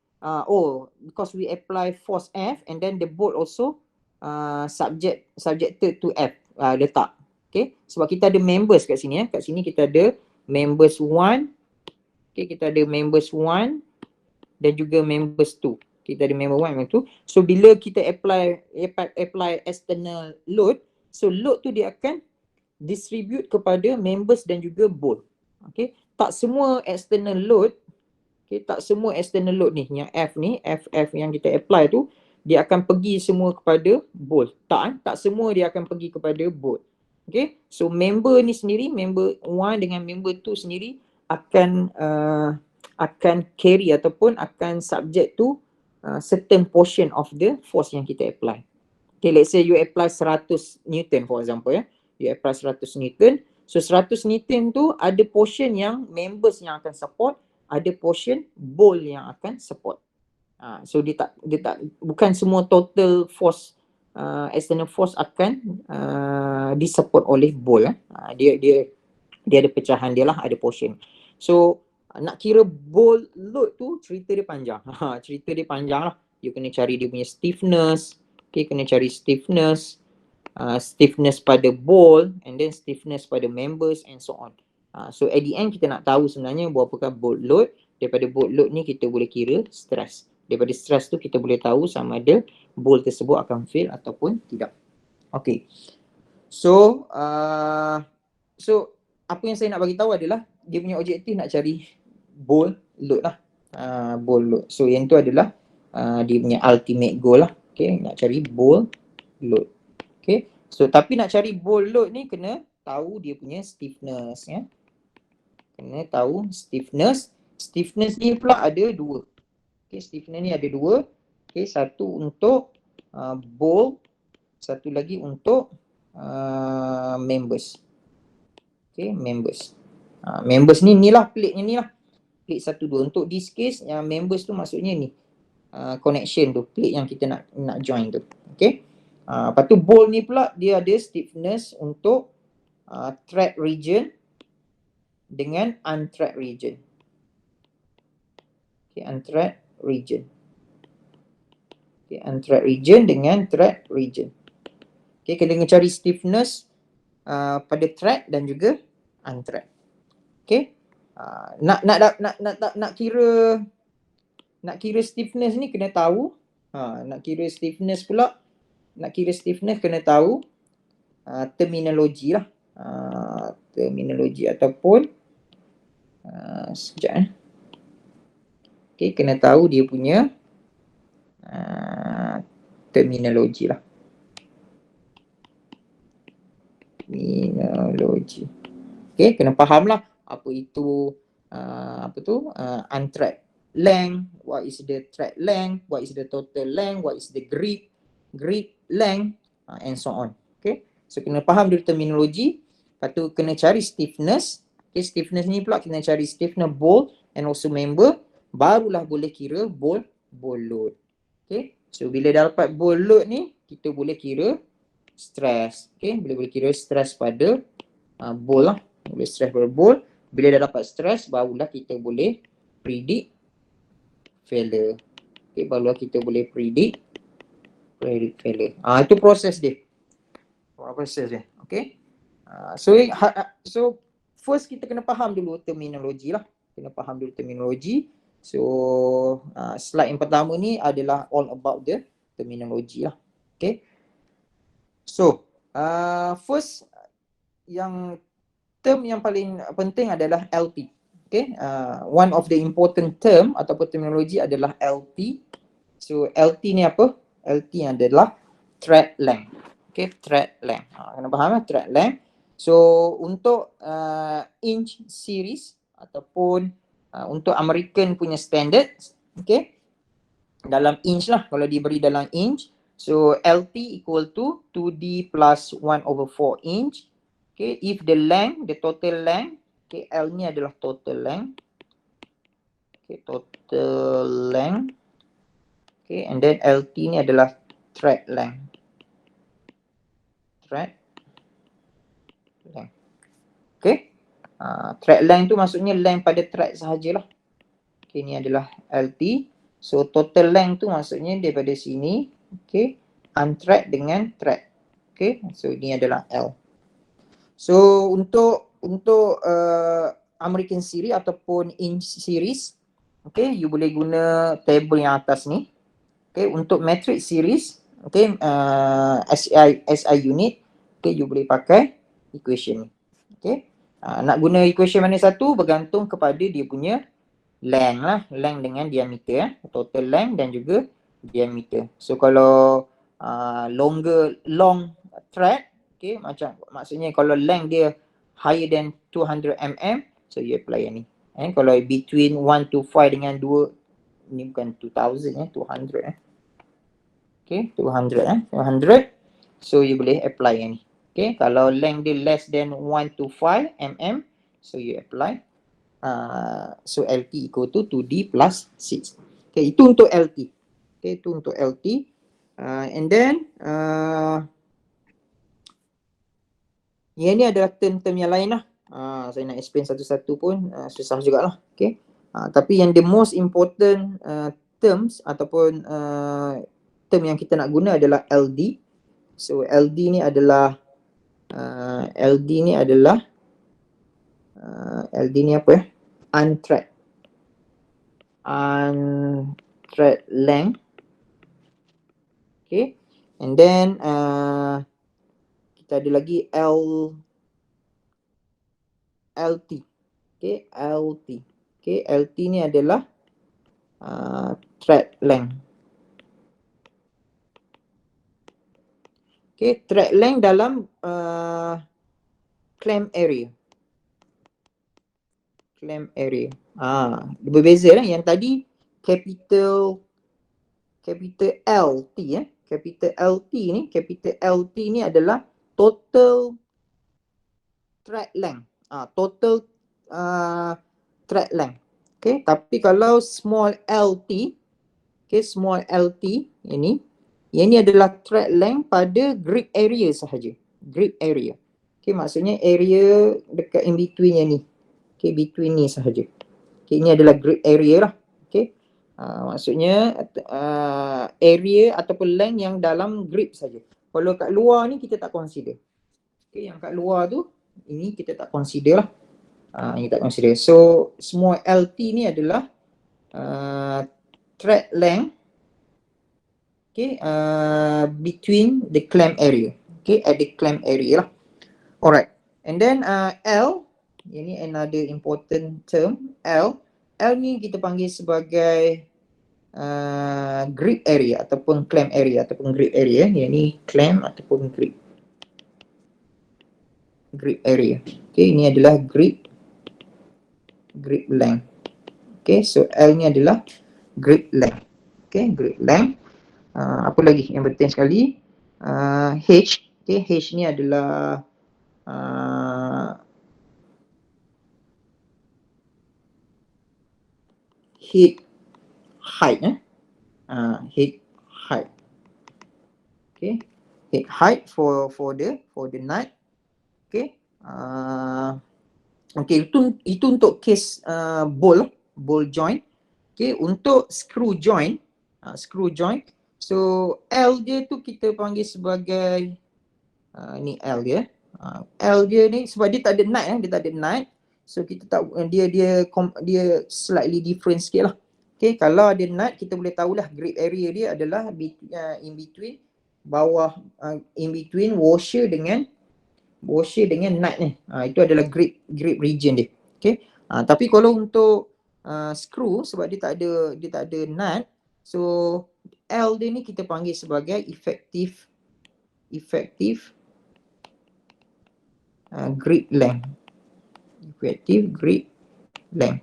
because we apply force F and then the bolt also subjected to F, letak. Okay, sebab kita ada members kat sini kat sini kita ada members 1, okay, kita ada members 1 dan juga members 2. Kita ada member 1 member 2. So bila kita apply external load, so load tu dia akan distribute kepada members dan juga bolt. Okay, tak semua external load, okay, tak semua external load ni yang F ni, FF yang kita apply tu dia akan pergi semua kepada bolt. Tak semua dia akan pergi kepada bolt. Okay, so member ni sendiri, member 1 dengan member 2 sendiri akan carry ataupun akan subject to certain portion of the force yang kita apply. Okay, let's say you apply 100 Newton for example ya. You apply 100 Newton. So 100 Newton tu ada portion yang members yang akan support, ada portion bolt yang akan support. So dia tak bukan semua total force external force akan disupport oleh bolt. Dia ada pecahan dia lah, ada portion. So nak kira bolt load tu cerita dia panjang. Cerita dia panjang lah. You kena cari dia punya stiffness. Okay, kena cari stiffness pada bolt and then stiffness pada members and so on. So at the end kita nak tahu sebenarnya berapakah bolt load. Daripada bolt load ni kita boleh kira stress. Daripada stress tu kita boleh tahu sama ada bolt tersebut akan fail ataupun tidak. Okay. So apa yang saya nak bagi tahu adalah dia punya objektif nak cari bolt load lah. Bolt load. So yang tu adalah dia punya ultimate goal lah. Okay, nak cari bolt load. Okay, so tapi nak cari bolt load ni kena tahu dia punya stiffness ya. Kena tahu stiffness. Stiffness ni pula ada dua. Okay, stiffness ni ada dua. Okay, satu untuk bolt, satu lagi untuk members. Okay, members. Members ni lah plate ni lah. Plate 1, 2. Untuk this case yang members tu maksudnya ni. Connection tu, plate yang kita nak join tu. Okay. Lepas tu bolt ni pula dia ada stiffness untuk thread region dengan unthread region. Okay, unthread region. Okay, unthread region dengan thread region. Okay, kita kena cari stiffness pada thread dan juga unthread. Okay. Nak kira stiffness ni kena tahu. Nak kira stiffness pula, kena tahu terminologi lah. Terminologi ataupun sekejap okay, kena tahu dia punya terminologi lah. Terminologi. Okay, kena faham lah apa itu unthread length, what is the thread length, what is the total length, what is the grip length, and so on. Okay, so kena faham dulu terminologi. Lepas tu kena cari stiffness. Okay, stiffness ni pula kena cari stiffness bolt and also member. Barulah boleh kira bolt load. Okay, so bila dah dapat bolt load ni, kita boleh kira stress. Okay, boleh kira stress pada bolt lah. Boleh stress pada bolt. Bila dah dapat stress, barulah kita boleh predict failure. Okay, barulah kita boleh predict failure. Itu proses dia. Proses dia. Okay. So first kita kena faham dulu terminologi lah. Kena faham dulu terminologi. So slide yang pertama ni adalah all about the terminologi lah. Okay. So first yang term yang paling penting adalah LT. Okay, one of the important term ataupun terminologi adalah LT. So LT ni apa? LT adalah thread length. Okay, thread length. Kena faham thread length. So untuk inch series ataupun untuk American punya standard, okay, dalam inch lah, kalau diberi dalam inch. So LT equal to 2D plus 1/4 inch. Okay, if the length, the total length, okay, L ni adalah total length. Okay, total length. Okay, and then LT ni adalah thread length. Thread length. Okay, thread length tu maksudnya length pada thread sahajalah. Okay, ni adalah LT. So total length tu maksudnya daripada sini, okay, unthread dengan thread. Okay, so ni adalah L. So untuk American series ataupun inch series, okay, you boleh guna table yang atas ni. Okay, untuk metric series, okay, SI unit, okay, you boleh pakai equation ni. Okay, nak guna equation mana satu bergantung kepada dia punya length lah, length dengan diameter, total length dan juga diameter. So kalau long thread, okay, macam maksudnya kalau length dia higher than 200 mm, so you apply yang ni. Kalau between 1 to 5 dengan 2, ni bukan 2000 200 okay, 200 so you boleh apply yang ni. Okay, kalau length dia less than 1 to 5 mm, so you apply so LT equal to 2D plus 6. Okay, itu untuk LT. Okay, itu untuk LT. And then yang ni adalah term-term yang lain lah. Saya nak explain satu-satu pun susah jugalah. Okay, tapi yang the most important terms ataupun term yang kita nak guna adalah LD. So LD ni adalah LD ni apa ya? Unthread length. Okay, and then kita ada lagi LT. Okay, LT. Okay, LT ni adalah thread length. Okay, thread length dalam clamp area. Clamp area. Berbeza lah. Yang tadi capital LT capital LT ni adalah total thread length. Total thread length. Okay, tapi kalau small LT, okay, small LT ini adalah thread length pada grip area sahaja. Grip area. Okay, maksudnya area dekat in between yang ni. Okay, between ni sahaja. Okay, ini adalah grip area lah. Okay, maksudnya area ataupun length yang dalam grip saja. Kalau kat luar ni kita tak consider. Okay, yang kat luar tu ini kita tak consider lah. Ini tak consider. So small LT ni adalah thread length, okay, between the clamp area. Okay, at the clamp area lah. Alright. And then L, ini another important term. L ni kita panggil sebagai grip area ataupun clamp area ataupun grip area. Ini clamp ataupun grip area. Okay, ini adalah grip length. Okay, so L ni adalah grip length. Okay, grip length. Apa lagi yang penting sekali? H. Okay, H ni adalah head height. Head height. Okay, head height for the nut. Okay, okay, itu untuk case ball joint. Okay, untuk screw joint, so L dia tu kita panggil sebagai ni L dia. L dia ni sebab dia tak ada nut, so kita tak dia slightly different sikit lah. Okay, kalau ada nut kita boleh tahulah grip area dia adalah in between bawah, in between washer dengan washer dengan nut ni. Itu adalah grip region dia. Okay. Tapi kalau untuk screw, sebab dia tak ada nut, so L dia ni kita panggil sebagai effective grip length. Effective grip length.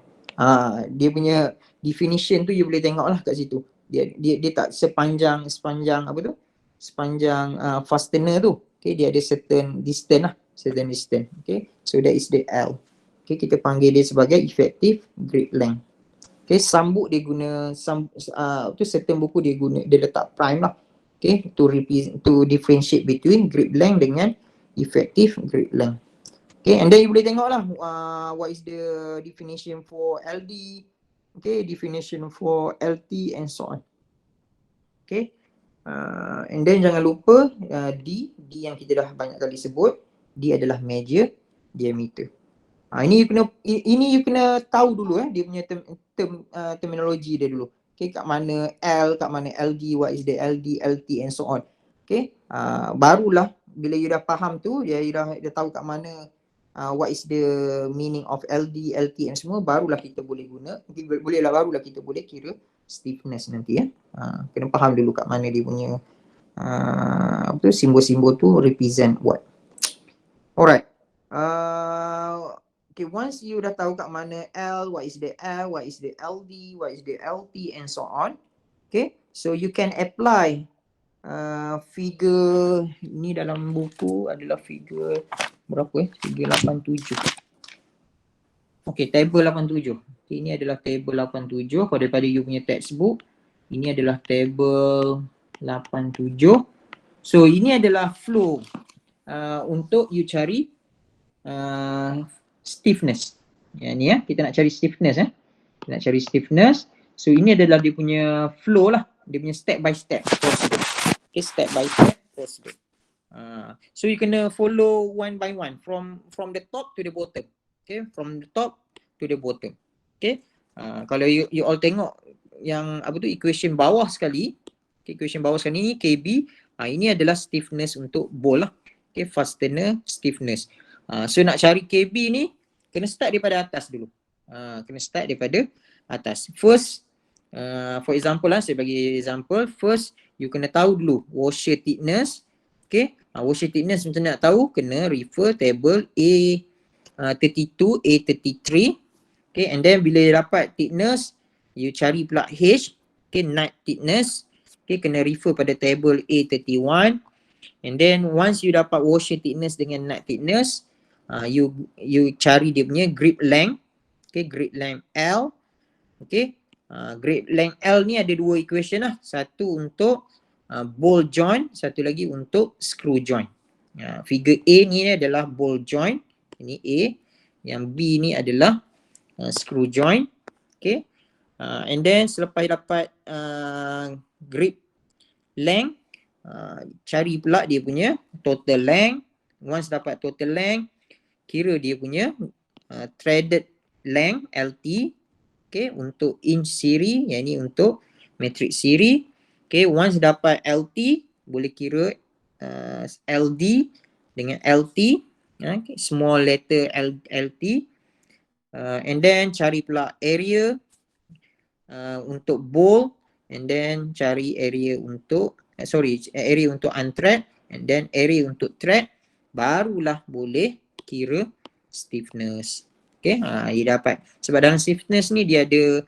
Dia punya definition tu you boleh tengok lah kat situ. Dia tak sepanjang apa tu? Sepanjang fastener tu. Okay, dia ada certain distance lah. Okay, so that is the L. Okay, kita panggil dia sebagai effective grip length. Okay, sambuk dia guna certain buku dia letak prime lah. Okay, to differentiate between grip length dengan effective grip length. Okay, and then you boleh tengok lah what is the definition for LD, okay, definition for LT and so on. Okay, and then jangan lupa D yang kita dah banyak kali sebut, D adalah measure diameter. Ini you kena tahu dulu dia punya terminologi dia dulu. Okay, kat mana L, kat mana LD, what is the LD, LT and so on. Okay, barulah bila you dah faham tu, you dah tahu kat mana what is the meaning of LD, LT and semua, barulah kita boleh guna, barulah kita boleh kira stiffness nanti ya. Kena faham dulu kat mana dia punya simbol-simbol tu represent what. Alright. Okay, once you dah tahu kat mana L, what is the L, what is the LD, what is the LT and so on. Okay, so you can apply figure ni dalam buku adalah figure berapa figure 87. Okay, table 87. Okay, ini adalah table 87 kalau daripada you punya textbook. Ini adalah table 87. So ini adalah flow untuk you cari stiffness. Ni kita nak cari stiffness Kita nak cari stiffness. So ini adalah dia punya flow lah. Dia punya step by step procedure. Okay, step by step procedure. So you kena follow one by one from the top to the bottom. Okay, from the top to the bottom. Okay. Kalau you all tengok yang equation bawah sekali. Okay, equation bawah sekali ni KB. Ini adalah stiffness untuk bolt lah. Okay, fastener stiffness. So nak cari KB ni kena start daripada atas dulu. Kena start daripada atas. First, for example saya bagi example. First, you kena tahu dulu washer thickness. Okay, washer thickness macam nak tahu, kena refer table A32, A33. Okay, and then bila dapat thickness, you cari pula H. Okay, nut thickness. Okay, kena refer pada table A31. And then once you dapat washer thickness dengan nut thickness, you cari dia punya grip length. Okay, grip length L. Okay, grip length L ni ada dua equation lah. Satu untuk bolt joint, satu lagi untuk screw joint. Figure A ni adalah bolt joint. Ini A. Yang B ni adalah screw joint. Okay, and then selepas dapat grip length, cari pula dia punya total length. Once dapat total length, kira dia punya threaded length LT. Okay, untuk inch series, yang ni untuk metric series. Okay, once dapat LT, boleh kira LD dengan LT. Okay, small letter LT. And then cari pula area untuk bolt, and then cari area untuk area untuk unthread, and then area untuk thread, barulah boleh kira stiffness. Okay, dia dapat. Sebab dalam stiffness ni dia ada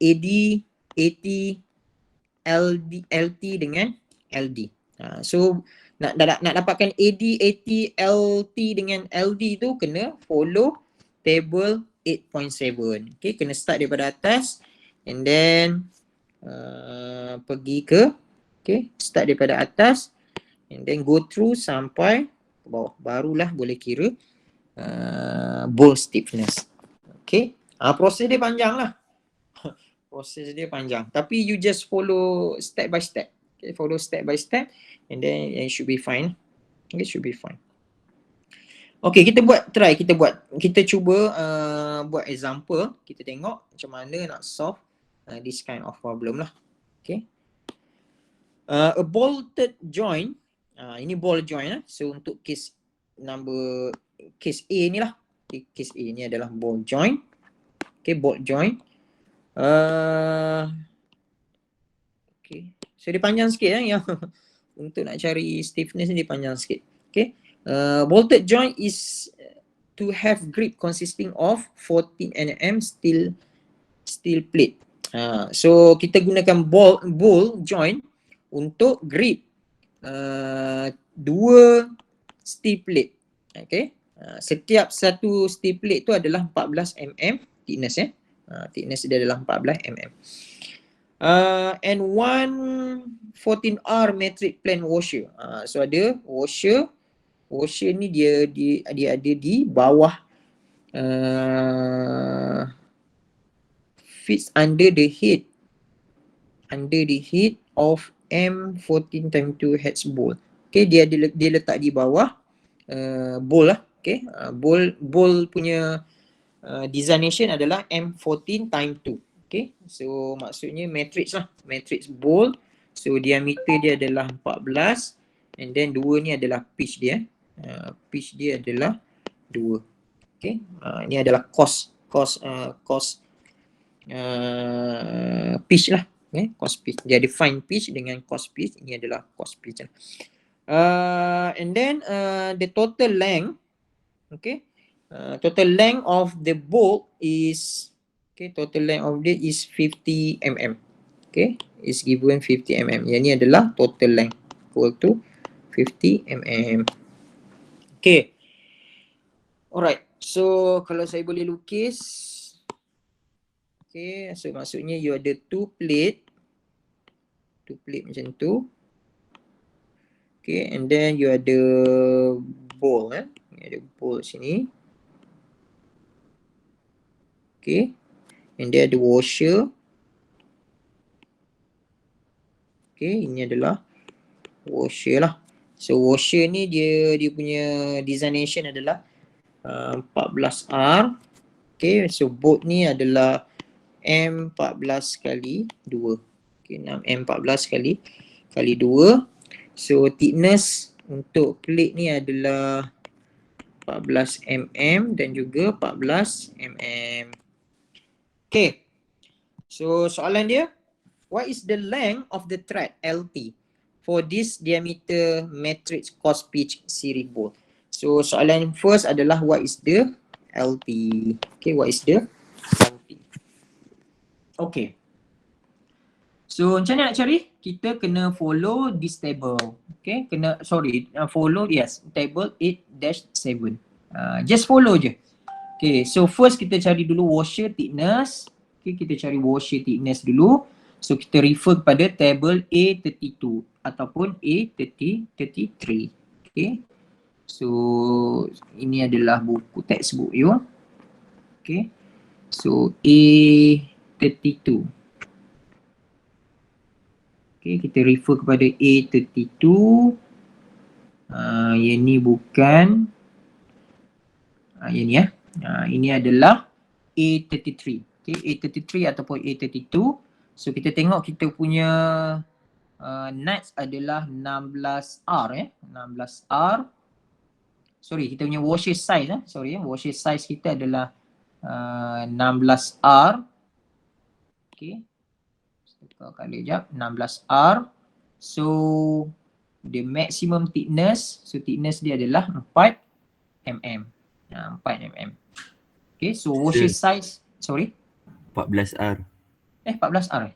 AD, AT, LD, LT dengan LD. So nak dapatkan AD, AT, LT dengan LD tu kena follow table 8.7. Okay, kena start daripada atas and then pergi ke, okay, start daripada atas and then go through sampai ke bawah, barulah boleh kira bolt stiffness. Okay, proses dia panjang lah. Proses dia panjang, tapi you just follow step by step. Okay, follow step by step and then it should be fine. Okay, should be fine. Okay, kita cuba buat example. Kita tengok macam mana nak solve this kind of problem lah. Okay, a bolted joint, ini bolt joint So untuk case number case A ni lah. Okay, case A ni adalah ball joint. Okay, ball joint. Okay. So dia panjang sikit yang untuk nak cari stiffness ni dia panjang sikit. Okay. Bolted joint is to have grip consisting of 14 mm steel plate. So kita gunakan ball joint untuk grip dua steel plate. Okay. Setiap satu steel plate tu adalah 14 mm thickness thickness dia adalah 14 mm. And one 14R metric plane washer. So ada washer ni dia ada di bawah fits under the head of M14x2 heads bowl. Okay, dia letak di bawah bowl lah. Okay, bowl punya designation adalah M14x2. Okay, so maksudnya matrix lah, matrix bowl. So diameter dia adalah 14 and then 2 ni adalah pitch dia. Pitch dia adalah 2. Okay, ni adalah cost pitch lah. Okay, cost pitch. Dia define pitch dengan cost pitch. Ini adalah cost pitch lah. And then the total length, okay, total length of the bolt is, okay, total length of it is 50 mm. Okay, is given 50 mm. Yang ni adalah total length equal to 50 mm. Okay. Alright. So kalau saya boleh lukis, okay, so maksudnya you ada two plate macam tu. Okay, and then you ada bowl you ada bowl sini. Okay, and dia ada washer. Okay, ini adalah washer lah. So washer ni dia punya designation adalah 14R. Okay, so bolt ni adalah M14 kali 2. Okay, 6M14 kali 2. So thickness untuk plate ni adalah 14 mm dan juga 14 mm. Okay, so soalan dia, what is the length of the thread LT for this diameter matrix cross pitch series bolt? So soalan first adalah what is the LT? Okay, what is the LT? Okay. So macam mana nak cari? Kita kena follow this table. Okay, follow, yes, table 8-7. Just follow je. Okay, so first kita cari dulu washer thickness. Okay, kita cari washer thickness dulu. So kita refer kepada table A32 ataupun A33. Okay. So ini adalah buku textbook you. Okay. So A32. Okay, kita refer kepada A32. Yang ni bukan. Yang ni ini adalah A33. Okay, A33 ataupun A32. So kita tengok kita punya nuts adalah 16R 16R. Sorry, kita punya washer size washer size kita adalah 16R. Okay. Kita kali jap 16R. So the maximum thickness, so thickness dia adalah 4 mm. 4 mm. Okay, so washer size, sorry, 14R. 14R.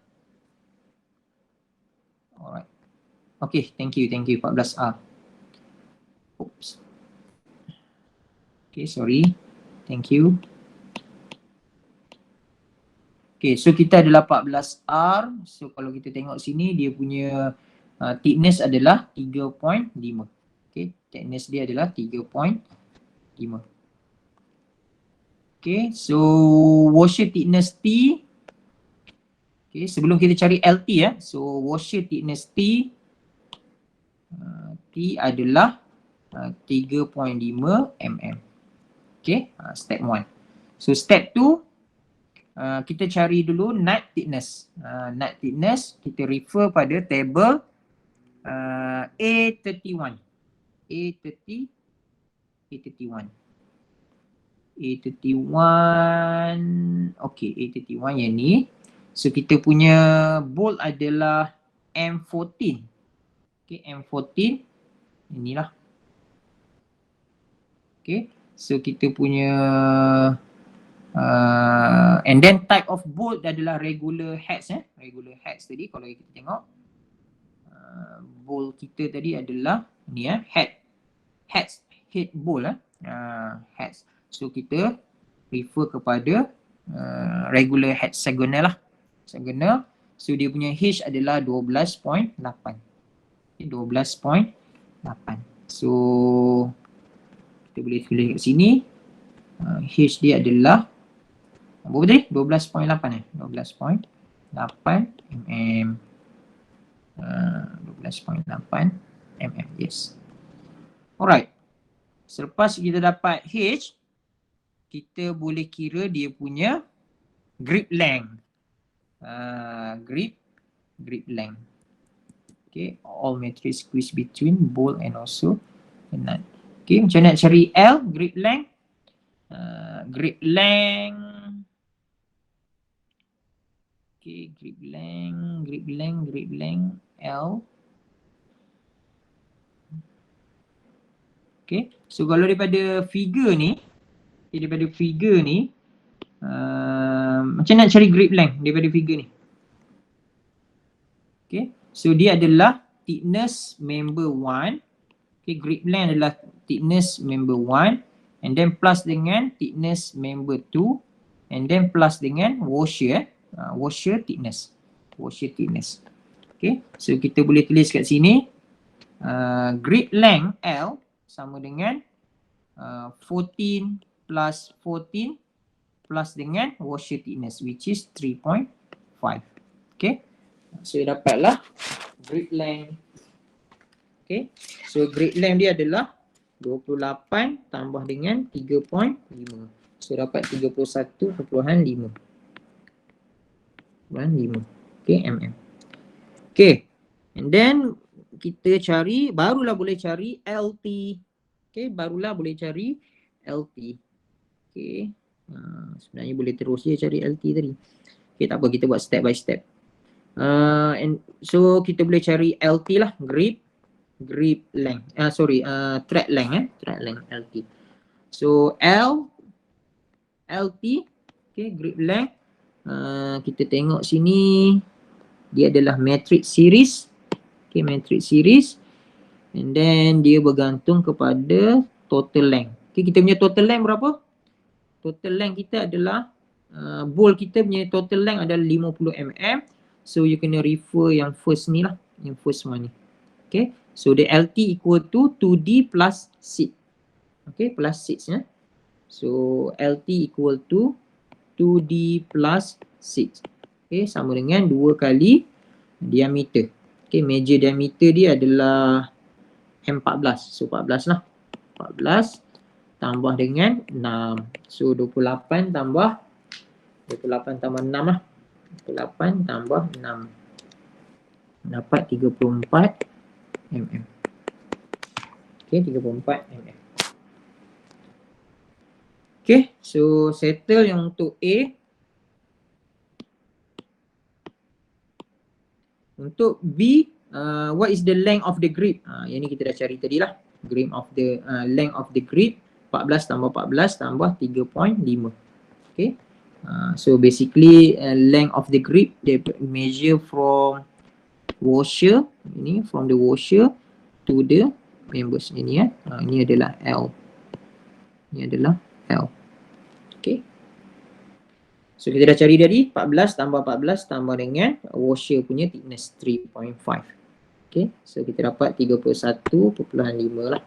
Alright. Okay, thank you 14R. Oops. Okay, sorry. Thank you. Okay, so kita adalah 14R. So kalau kita tengok sini dia punya thickness adalah 3.5. Okay, thickness dia adalah 3.5. Okay, so washer thickness T. Okay, sebelum kita cari LT so washer thickness T adalah 3.5 mm. Okay, step 1. So step 2, kita cari dulu nut thickness. Nut thickness kita refer pada table A31. A31. A31. Okay, A31 yang ni. So kita punya bolt adalah M14. Okay, M14. Inilah. Okay, so kita punya and then type of bolt adalah regular heads. Regular heads tadi kalau kita tengok. Bolt kita tadi adalah ni heads, head bolt heads. So kita refer kepada regular hexagonal lah. Hexagonal. So dia punya H adalah 12.8. 12.8. So kita boleh tulis kat sini. H dia adalah berapa tadi? 12.8 12.8 mm. 12.8 mm. Yes. Alright. Selepas kita dapat H, kita boleh kira dia punya grip length. Grip length. Okay, all matrix squeeze between bolt and also the nut. Okay, macam nak cari L, grip length. Grip length. Okay, grip length, L. Okay, so kalau daripada figure ni, macam nak cari grip length daripada figure ni. Okay, so dia adalah thickness member 1. Okay, grip length adalah thickness member 1 and then plus dengan thickness member 2 and then plus dengan washer thickness. Okay, so kita boleh tulis kat sini grip length L sama dengan 14 plus 14 plus dengan washer thickness which is 3.5. Okay, so dapatlah grip length. Okay, so grip length dia adalah 28 tambah dengan 3.5. So dapat 31.5. Okay, mm. Okay, and then kita cari, barulah boleh cari LT. Okay, Okay, sebenarnya boleh terus je cari LT tadi. Okay, tak apa, kita buat step by step. And so kita boleh cari LT lah, grip length. Thread length LT. So LT, okay, grip length. Kita tengok sini dia adalah matrix series. Okay, matrix series. And then dia bergantung kepada total length. Okay, kita punya total length berapa? Total length kita adalah bolt kita punya total length adalah 50 mm. So you kena refer yang first ni lah, yang first one ni. Okay, so the LT equal to 2D plus 6. Okay, plus 6 ya. So LT equal to 2D plus 6. Okay, sama dengan 2 kali diameter. Okay, major diameter dia adalah M14. So 14 lah. 14 tambah dengan 6. So 28 tambah 6 lah. 28 tambah 6. Dapat 34 mm. Okay, 34 mm. Okay, so settle yang untuk A. Untuk B, what is the length of the grip? Yang ni kita dah cari tadi lah. Length of the grip 14 tambah 14 tambah 3.5. Okay, so basically length of the grip they measure from washer, ini from the washer to the members ini ya. Ini adalah L. Ini adalah L. Okay. So kita dah cari tadi 14 tambah 14 tambah dengan washer punya thickness 3.5. Okay. So kita dapat 31.5 lah.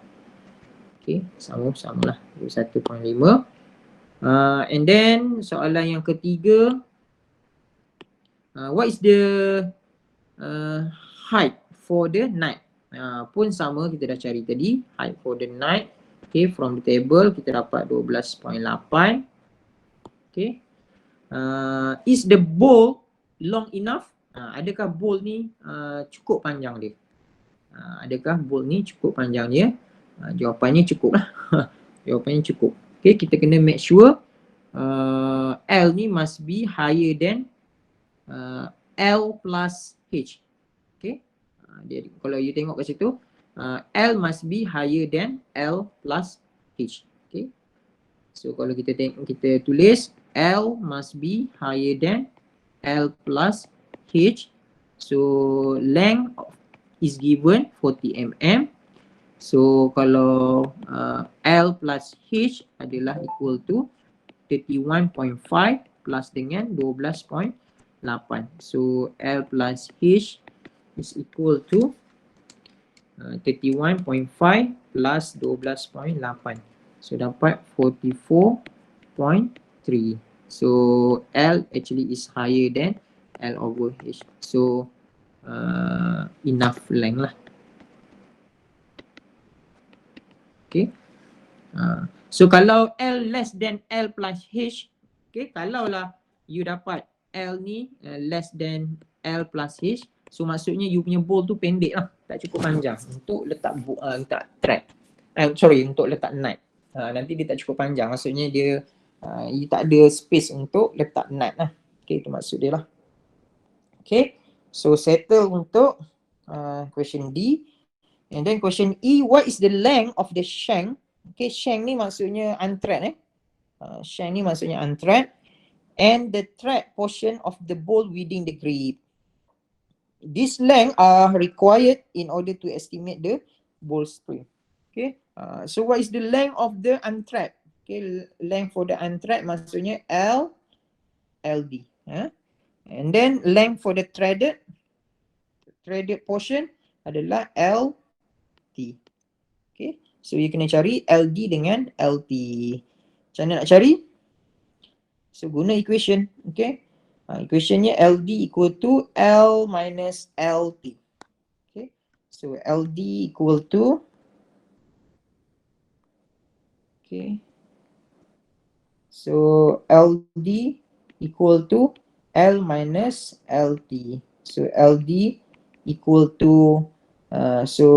Okay. Sama-sama lah. 31.5. And then soalan yang ketiga. What is the height for the nut? Pun sama kita dah cari tadi. Height for the nut. Okay. From the table kita dapat 12.8. Okay. Is the bolt long enough? Adakah bolt ni cukup panjang dia? Adakah bolt ni cukup panjang dia? Jawapannya cukup lah. Jawapannya cukup. Okay, kita kena make sure L ni must be higher than L plus H. Okay, kalau you tengok kat situ, L must be higher than L plus H. Okay, so kalau kita tulis L must be higher than L plus H. So length is given 40 mm. So kalau L plus H adalah equal to 31.5 plus dengan 12.8. So L plus H is equal to 31.5 plus 12.8. So dapat 44.3. So L actually is higher than L over H. So enough length lah. Okay. So kalau L less than L plus H, okay, kalau lah you dapat L ni less than L plus H, so maksudnya you punya bowl tu pendek lah, tak cukup panjang untuk letak thread. Untuk letak nut. Nanti dia tak cukup panjang, maksudnya dia you tak ada space untuk letak nut lah. Okay, itu maksud dia lah. Okay, so settle untuk question D. And then question E, what is the length of the shank? Okay, shank ni maksudnya unthread shank ni maksudnya unthread. And the thread portion of the bowl within the grip. This length are required in order to estimate the bowl spring. Okay, so what is the length of the unthread? Okay, length for the unthread maksudnya LD. And then length for the threaded portion adalah LT. Okay, so you kena cari LD dengan LT. Macam mana nak cari? So guna equation. Okay, equationnya LD equal to L minus LT. Okay, so LD equal to, okay, so LD equal to L minus LT. So LD equal to so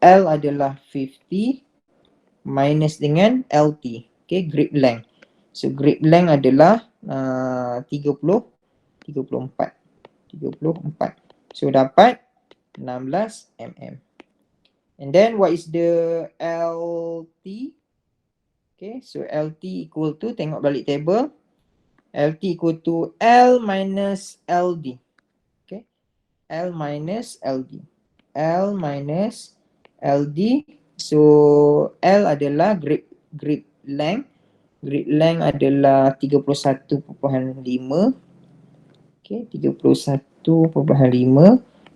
L adalah 50 minus dengan LT. Okay, grip length. So grip length adalah 34. So dapat 16 mm. And then what is the LT? Okay, so LT equal to, tengok balik table, LT equal to L minus LD. Okay, L minus LD. L minus LD. So L adalah grip length. Grip length adalah 31.5. Okay, 31.5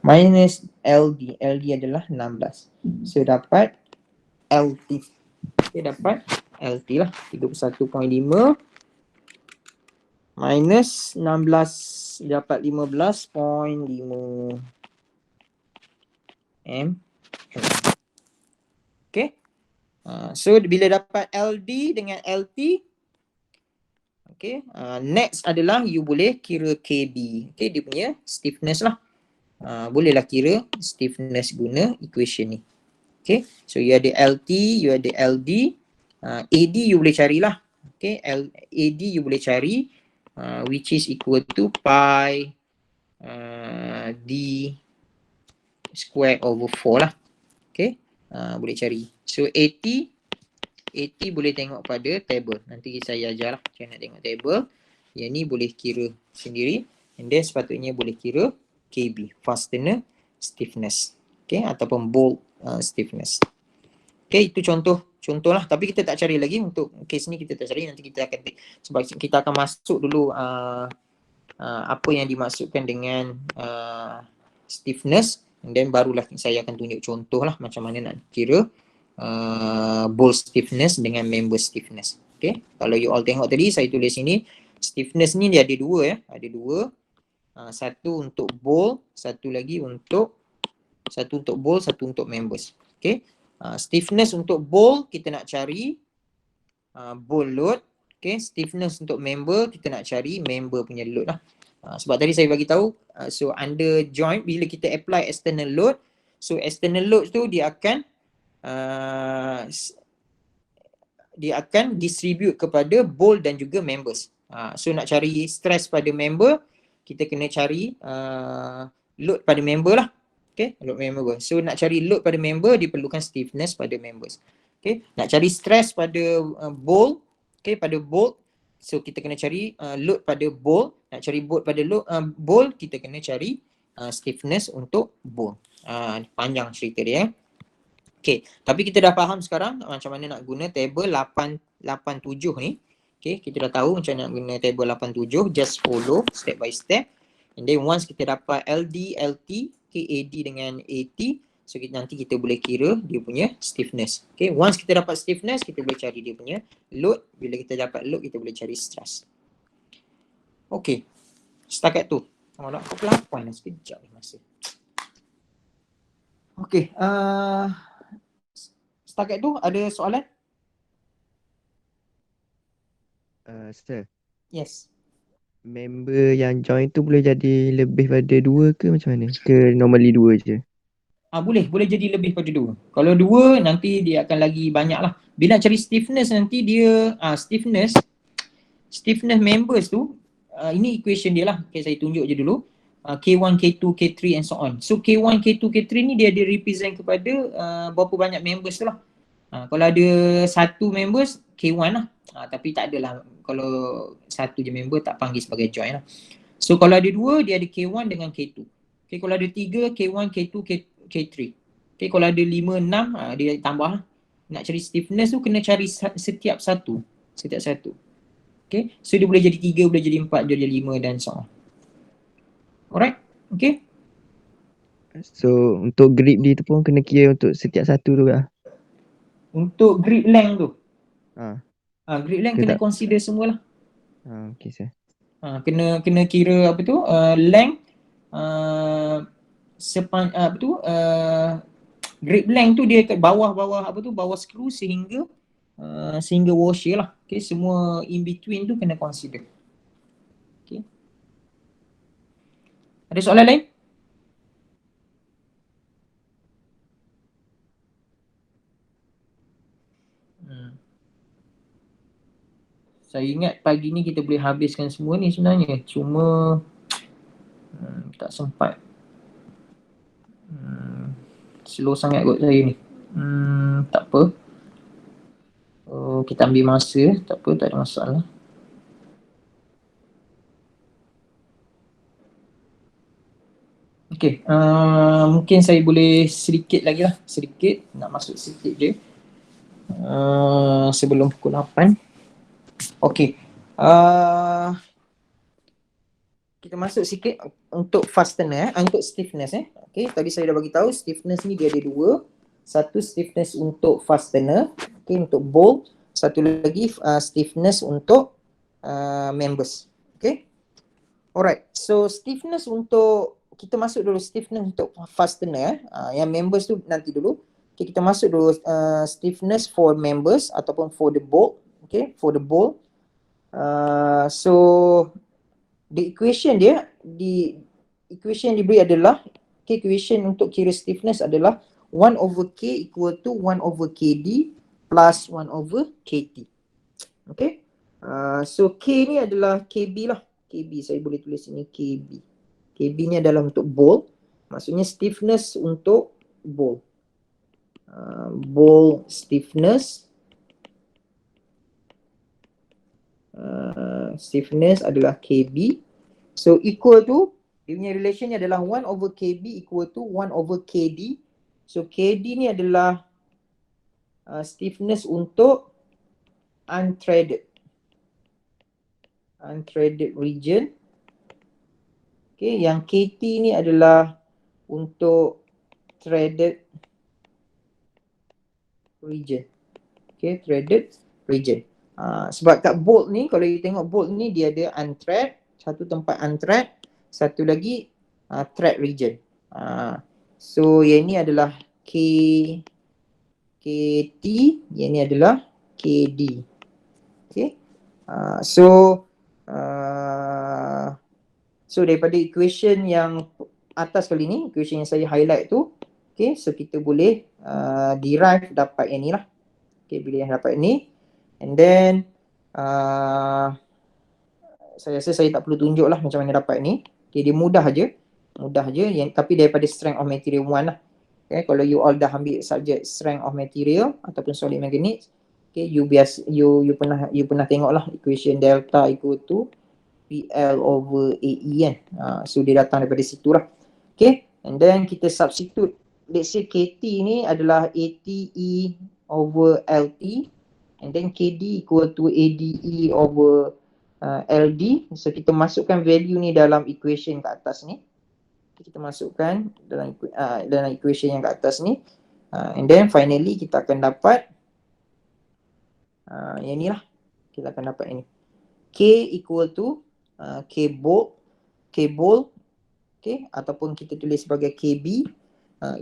minus LD. LD adalah 16. So dapat LT. Okay, dapat LT lah. 31.5 minus 16 dapat 15.5 m. Okay. So bila dapat LD dengan LT, okay, next adalah you boleh kira KB. Okay, dia punya stiffness lah. Bolehlah kira stiffness guna equation ni. Okay, so you ada LT, you ada LD, AD you boleh carilah. Okay, AD you boleh cari, which is equal to pi D square over 4 lah. Okay, boleh cari. So AT boleh tengok pada table. Nanti saya ajar lah macam nak tengok table. Yang ni boleh kira sendiri. And then sepatutnya boleh kira KB, fastener stiffness. Okay, ataupun bolt stiffness. Okay, itu contoh lah. Tapi kita tak cari lagi untuk case ni, kita tak cari. Nanti kita akan, sebab kita akan masuk dulu apa yang dimaksudkan dengan stiffness. And then barulah saya akan tunjuk contoh lah macam mana nak kira bolt stiffness dengan member stiffness. Okay, kalau you all tengok tadi saya tulis sini, stiffness ni dia ada dua ya. Ada dua. Satu untuk bolt, satu untuk bolt, satu untuk members. Okay, stiffness untuk bolt kita nak cari bolt load. Okay, stiffness untuk member kita nak cari member punya load lah. Sebab tadi saya bagi tahu, so under joint bila kita apply external load, so external load tu dia akan dia akan distribute kepada bowl dan juga members. So nak cari stress pada member, kita kena cari load pada member lah. Okay, load member. So nak cari load pada member, diperlukan stiffness pada members. Okay, nak cari stress pada bowl, okay, pada bolt, so kita kena cari load pada bowl. Nak cari bolt pada bowl, kita kena cari stiffness untuk bowl. Panjang cerita dia. Okay, tapi kita dah faham sekarang macam mana nak guna table 887 ni. Okay, kita dah tahu macam mana nak guna table 87. Just follow step by step. And then once kita dapat LD, LT, okay, AD dengan AT, so nanti kita boleh kira dia punya stiffness. Okay, once kita dapat stiffness, kita boleh cari dia punya load. Bila kita dapat load, kita boleh cari stress. Okay, setakat tu. Nak pukul 8 dah, sekejap masa. Okay, setakat tu ada soalan? Sir, Yes. member yang join tu boleh jadi lebih pada 2 ke macam mana? Ke normally 2 je? Boleh jadi lebih pada 2. Kalau 2 nanti dia akan lagi banyak lah. Bila cari stiffness nanti dia stiffness members tu, ini equation dia lah. Okay, saya tunjuk je dulu. K1, K2, K3 and so on. So K1, K2, K3 ni dia represent kepada berapa banyak members tu lah. Kalau ada 1 members, K1 lah. Tapi tak adalah, kalau 1 je member tak panggil sebagai join lah. So kalau ada 2, dia ada K1 dengan K2. Okay, kalau ada 3, K1, K2, K3. Okay, kalau ada 5, 6, dia tambah lah. Nak cari stiffness tu kena cari setiap satu. Okay, so dia boleh jadi 3, boleh jadi 4, boleh jadi 5 dan so on. Alright, okay. So untuk grip dia tu pun kena kira untuk setiap satu tu lah. Untuk grip length tu, grip length Ke kena tak? consider semualah. Okay sir. Kena kira apa tu, length, grip length tu dia kat bawah apa tu, bawah screw sehingga washer lah. Okay, semua in between tu kena consider. Okay. Ada soalan lain? Saya ingat pagi ni kita boleh habiskan semua ni sebenarnya. Cuma tak sempat. Slow sangat kot saya ni. Tak apa. Kita ambil masa. Tak apa, tak ada masalah. Okay. Mungkin saya boleh sedikit lagi lah. Sedikit. Nak masuk sedikit je. Sebelum pukul 8. Okay. Kita masuk sikit untuk fastener, untuk stiffness. Okay, tadi saya dah bagi tahu stiffness ni dia ada 2. Satu stiffness untuk fastener, okay, untuk bolt. Satu lagi stiffness untuk members. Okay. Alright, so stiffness untuk, kita masuk dulu stiffness untuk fastener. Yang members tu nanti dulu. Okay, kita masuk dulu stiffness for members ataupun for the bolt. Okay, for the bolt. So the equation dia, equation diberi adalah, okay, equation untuk kira stiffness adalah 1 over K equal to 1 over KD plus 1 over KT. Okay. So K ni adalah KB lah. KB, saya boleh tulis ini KB. KB ni adalah untuk bolt. Maksudnya stiffness untuk bolt. Bolt stiffness. Stiffness adalah KB. So equal to, dia punya relation ni adalah 1 over KB equal to 1 over KD. So KD ni adalah stiffness untuk unthreaded region. Okay, yang KT ni adalah untuk threaded region. Okay, threaded region. Sebab kat bolt ni, kalau you tengok bolt ni dia ada unthread, satu tempat unthread, satu lagi thread region. So yang ni adalah KT, yang ni adalah KD. Okay. So daripada equation yang atas kali ni, equation yang saya highlight tu, okay, so kita boleh derive dapat yang ni lah. Okay, bila yang dapat ni, And then saya rasa saya tak perlu tunjuk lah macam mana dapat ni. Okay, dia mudah je yang, tapi daripada strength of material 1 lah. Okay, kalau you all dah ambil subjek strength of material ataupun solid mechanics, okay, you pernah tengok lah equation delta equal to PL over AE kan. So dia datang daripada situ lah. Okay, and then kita substitute, let's say KT ni adalah ATE over LT, and then KD equal to ADE over LD. So kita masukkan value ni dalam equation kat atas ni. Kita masukkan dalam equation yang kat atas ni. And then finally kita akan dapat yang ni lah. Kita akan dapat ini. K equal to K bolt, okay, ataupun kita tulis sebagai KB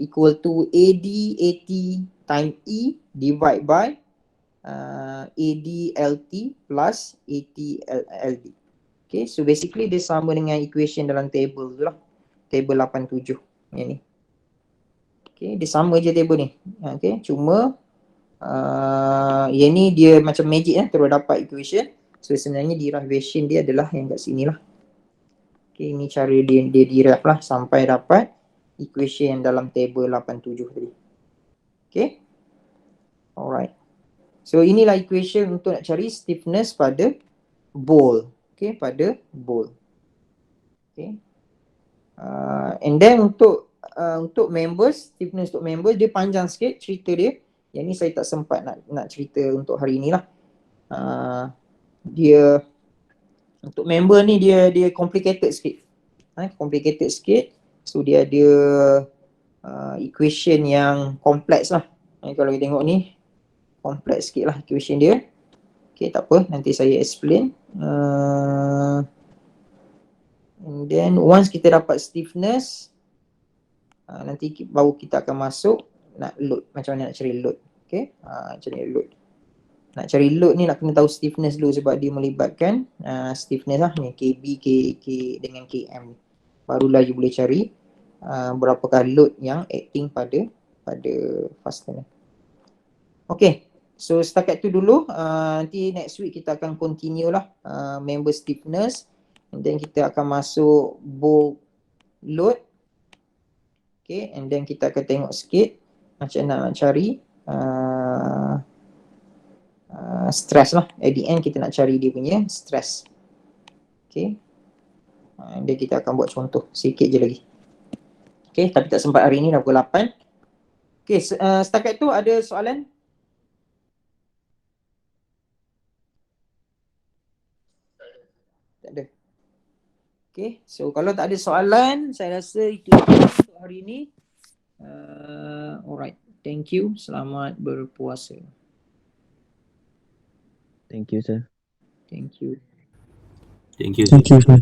equal to AD AT time E divide by AD LT plus AT LD. Okay, so basically dia sama dengan equation dalam table tu lah. Table 87 yang ni. Okay, dia sama je table ni. Okay, cuma yang ni dia macam magic terus dapat equation. So sebenarnya derivation dia adalah yang kat sini lah. Okay, ini cara dia derive lah sampai dapat equation yang dalam table 87 tadi. Okay, alright. So inilah equation untuk nak cari stiffness pada bowl. Okay, pada bowl. Okay. And then untuk members, stiffness untuk members dia panjang sikit cerita dia. Yang ni saya tak sempat nak cerita untuk hari ni lah. Dia untuk member ni dia complicated sikit. Complicated sikit. So dia ada equation yang kompleks lah. Kalau kita tengok ni kompleks sikit lah equation dia. Okay, tak apa, nanti saya explain. And then once kita dapat stiffness, nanti baru kita akan masuk nak load, macam mana nak cari load. Okay, macam mana load. Nak cari load ni nak kena tahu stiffness dulu sebab dia melibatkan stiffness lah ni, KB, K dengan KM ni. Barulah you boleh cari berapakah load yang acting pada fastener. Okay, so setakat tu dulu. Nanti next week kita akan continue lah member stiffness, and then kita akan masuk bolt load. Okay, and then kita akan tengok sikit macam nak cari stress lah. At the end kita nak cari dia punya stress. Okay, dan kita akan buat contoh sikit je lagi. Okay, tapi tak sempat hari ni, dah pukul 8. Okay, setakat tu ada soalan? Tak ada. Okay, so kalau tak ada soalan, saya rasa itu untuk hari ni. Alright, thank you. Selamat berpuasa. Thank you, sir. Thank you. Thank you. Thank you, sir.